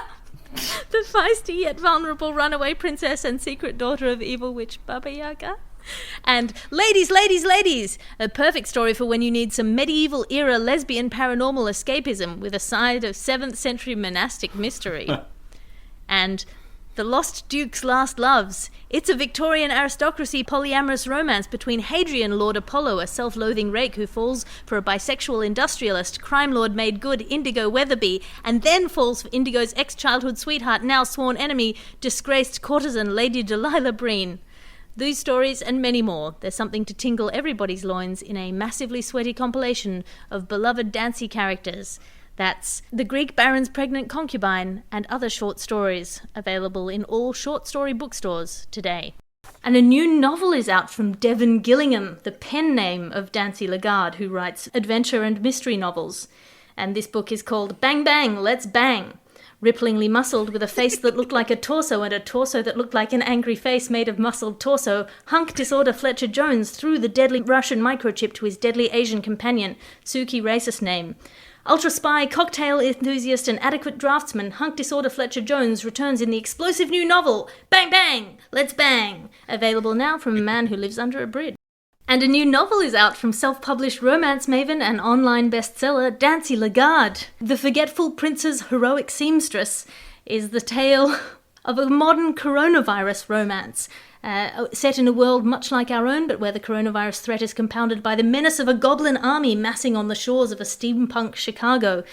[SPEAKER 1] the feisty yet vulnerable runaway princess and secret daughter of evil witch Baba Yaga. And Ladies, Ladies, Ladies, a perfect story for when you need some medieval-era lesbian paranormal escapism with a side of 7th century monastic mystery. And The Lost Duke's Last Loves. It's a Victorian aristocracy polyamorous romance between Hadrian, Lord Apollo, a self-loathing rake who falls for a bisexual industrialist, crime lord made good, Indigo Weatherby, and then falls for Indigo's ex-childhood sweetheart, now sworn enemy, disgraced courtesan Lady Delilah Breen. These stories and many more. There's something to tingle everybody's loins in a massively sweaty compilation of beloved D'Ancey characters. That's The Greek Baron's Pregnant Concubine and Other Short Stories, available in all short story bookstores today. And a new novel is out from Devon Gillingham, the pen name of D'Ancey LaGuarde, who writes adventure and mystery novels. And this book is called Bang Bang, Let's Bang. Ripplingly muscled, with a face that looked like a torso and a torso that looked like an angry face made of muscled torso, Hunk Disorder Fletcher Jones threw the deadly Russian microchip to his deadly Asian companion, Suki racist name. Ultra spy, cocktail enthusiast, and adequate draftsman Hunk Disorder Fletcher Jones returns in the explosive new novel, Bang Bang, Let's Bang, available now from a man who lives under a bridge. And a new novel is out from self-published romance maven and online bestseller D'Ancey LaGuarde. The Forgetful Prince's Heroic Seamstress is the tale of a modern coronavirus romance, set in a world much like our own, but where the coronavirus threat is compounded by the menace of a goblin army massing on the shores of a steampunk Chicago.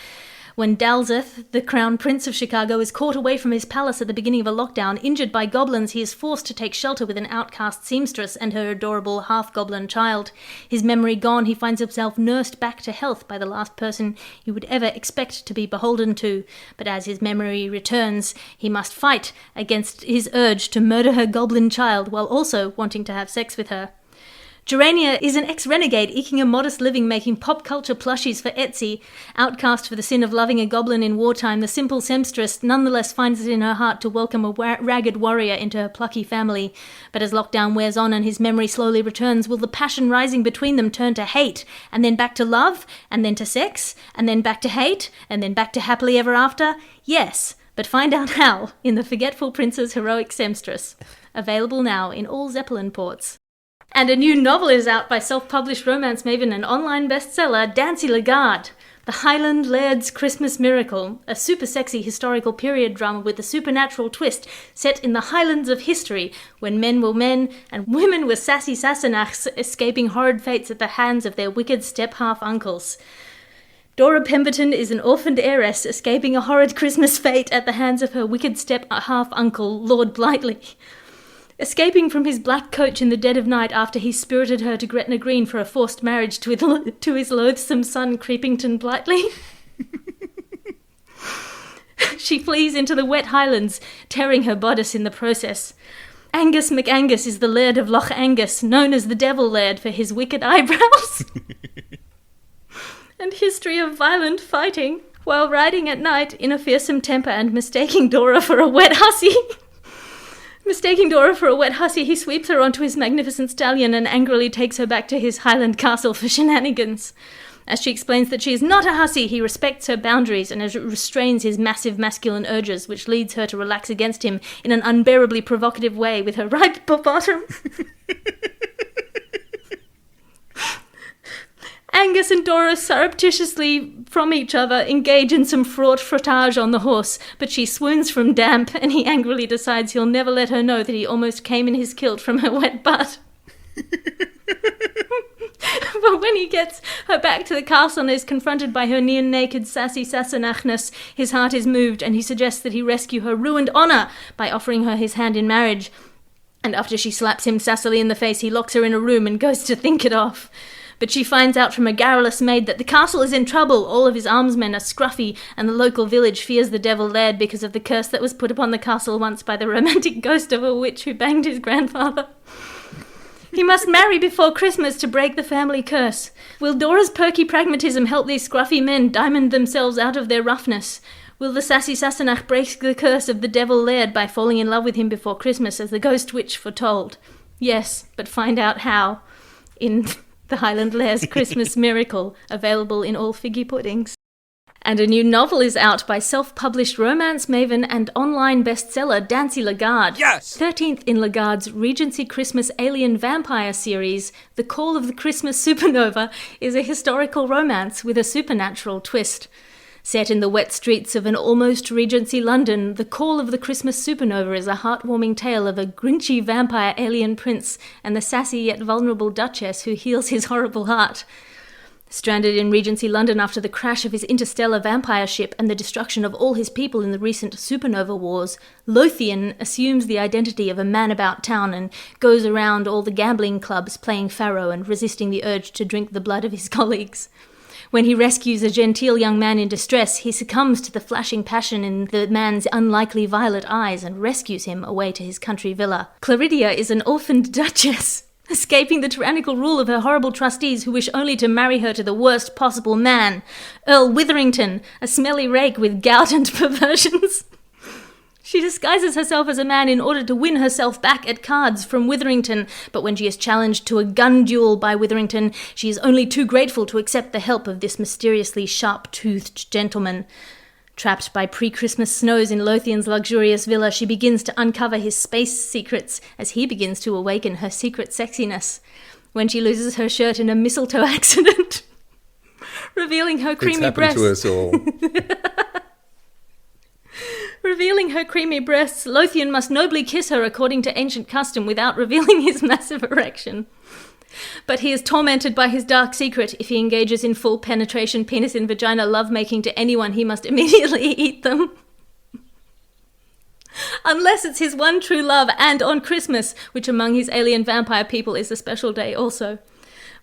[SPEAKER 1] When Dalzeth, the crown prince of Chicago, is caught away from his palace at the beginning of a lockdown, injured by goblins, he is forced to take shelter with an outcast seamstress and her adorable half-goblin child. His memory gone, he finds himself nursed back to health by the last person he would ever expect to be beholden to. But as his memory returns, he must fight against his urge to murder her goblin child while also wanting to have sex with her. Gerania is an ex-renegade eking a modest living making pop culture plushies for Etsy. Outcast for the sin of loving a goblin in wartime, the simple seamstress nonetheless finds it in her heart to welcome a ragged warrior into her plucky family. But as lockdown wears on and his memory slowly returns, will the passion rising between them turn to hate, and then back to love, and then to sex, and then back to hate, and then back to happily ever after? Yes, but find out how in The Forgetful Prince's Heroic Seamstress. Available now in all Zeppelin ports. And a new novel is out by self-published romance maven and online bestseller D'Ancey LaGuarde. The Highland Laird's Christmas Miracle, a super sexy historical period drama with a supernatural twist set in the Highlands of history, when men were men and women were sassy Sassenachs escaping horrid fates at the hands of their wicked step-half uncles. Dora Pemberton is an orphaned heiress escaping a horrid Christmas fate at the hands of her wicked step-half-uncle, Lord Blightley. Escaping from his black coach in the dead of night after he spirited her to Gretna Green for a forced marriage to his loathsome son, Creepington Blightley. She flees into the wet highlands, tearing her bodice in the process. Angus McAngus is the Laird of Loch Angus, known as the Devil Laird for his wicked eyebrows. And history of violent fighting while riding at night in a fearsome temper and mistaking Dora for a wet hussy. Mistaking Dora for a wet hussy, he sweeps her onto his magnificent stallion and angrily takes her back to his Highland castle for shenanigans. As she explains that she is not a hussy, he respects her boundaries and restrains his massive masculine urges, which leads her to relax against him in an unbearably provocative way with her right bottom. Angus and Dora surreptitiously from each other engage in some fraught frottage on the horse, but she swoons from damp, and he angrily decides he'll never let her know that he almost came in his kilt from her wet butt. But when he gets her back to the castle and is confronted by her near-naked sassy Sassenachness, his heart is moved, and he suggests that he rescue her ruined honour by offering her his hand in marriage. And after she slaps him sassily in the face, he locks her in a room and goes to think it off. But she finds out from a garrulous maid that the castle is in trouble, all of his armsmen are scruffy, and the local village fears the Devil Laird because of the curse that was put upon the castle once by the romantic ghost of a witch who banged his grandfather. He must marry before Christmas to break the family curse. Will Dora's perky pragmatism help these scruffy men diamond themselves out of their roughness? Will the sassy Sassenach break the curse of the Devil Laird by falling in love with him before Christmas, as the ghost witch foretold? Yes, but find out how in The Highland Lair's Christmas Miracle, available in all figgy puddings. And a new novel is out by self-published romance maven and online bestseller D'Ancey LaGuarde.
[SPEAKER 6] Yes!
[SPEAKER 1] 13th in LaGuarde's Regency Christmas Alien Vampire series, The Call of the Christmas Supernova is a historical romance with a supernatural twist. Set in the wet streets of an almost Regency London, The Call of the Christmas Supernova is a heartwarming tale of a grinchy vampire alien prince and the sassy yet vulnerable Duchess who heals his horrible heart. Stranded in Regency London after the crash of his interstellar vampire ship and the destruction of all his people in the recent supernova wars, Lothian assumes the identity of a man about town and goes around all the gambling clubs playing faro and resisting the urge to drink the blood of his colleagues. When he rescues a genteel young man in distress, he succumbs to the flashing passion in the man's unlikely violet eyes and rescues him away to his country villa. Claridia is an orphaned duchess, escaping the tyrannical rule of her horrible trustees who wish only to marry her to the worst possible man, Earl Witherington, a smelly rake with gout and perversions. She disguises herself as a man in order to win herself back at cards from Witherington, but when she is challenged to a gun duel by Witherington, she is only too grateful to accept the help of this mysteriously sharp-toothed gentleman. Trapped by pre-Christmas snows in Lothian's luxurious villa, she begins to uncover his space secrets as he begins to awaken her secret sexiness. When she loses her shirt in a mistletoe accident, revealing her creamy breasts.
[SPEAKER 6] It's happened to us all.
[SPEAKER 1] Revealing her creamy breasts, Lothian must nobly kiss her according to ancient custom without revealing his massive erection. But he is tormented by his dark secret. If he engages in full penetration, penis in vagina lovemaking to anyone, he must immediately eat them. Unless it's his one true love, and on Christmas, which among his alien vampire people is a special day also.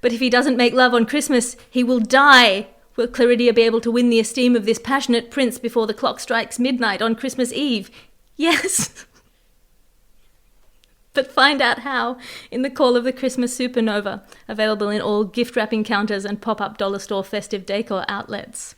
[SPEAKER 1] But if he doesn't make love on Christmas, he will die. Will Claridia be able to win the esteem of this passionate prince before the clock strikes midnight on Christmas Eve? Yes. But find out how in The Call of the Christmas Supernova, available in all gift wrapping counters and pop-up dollar store festive decor outlets.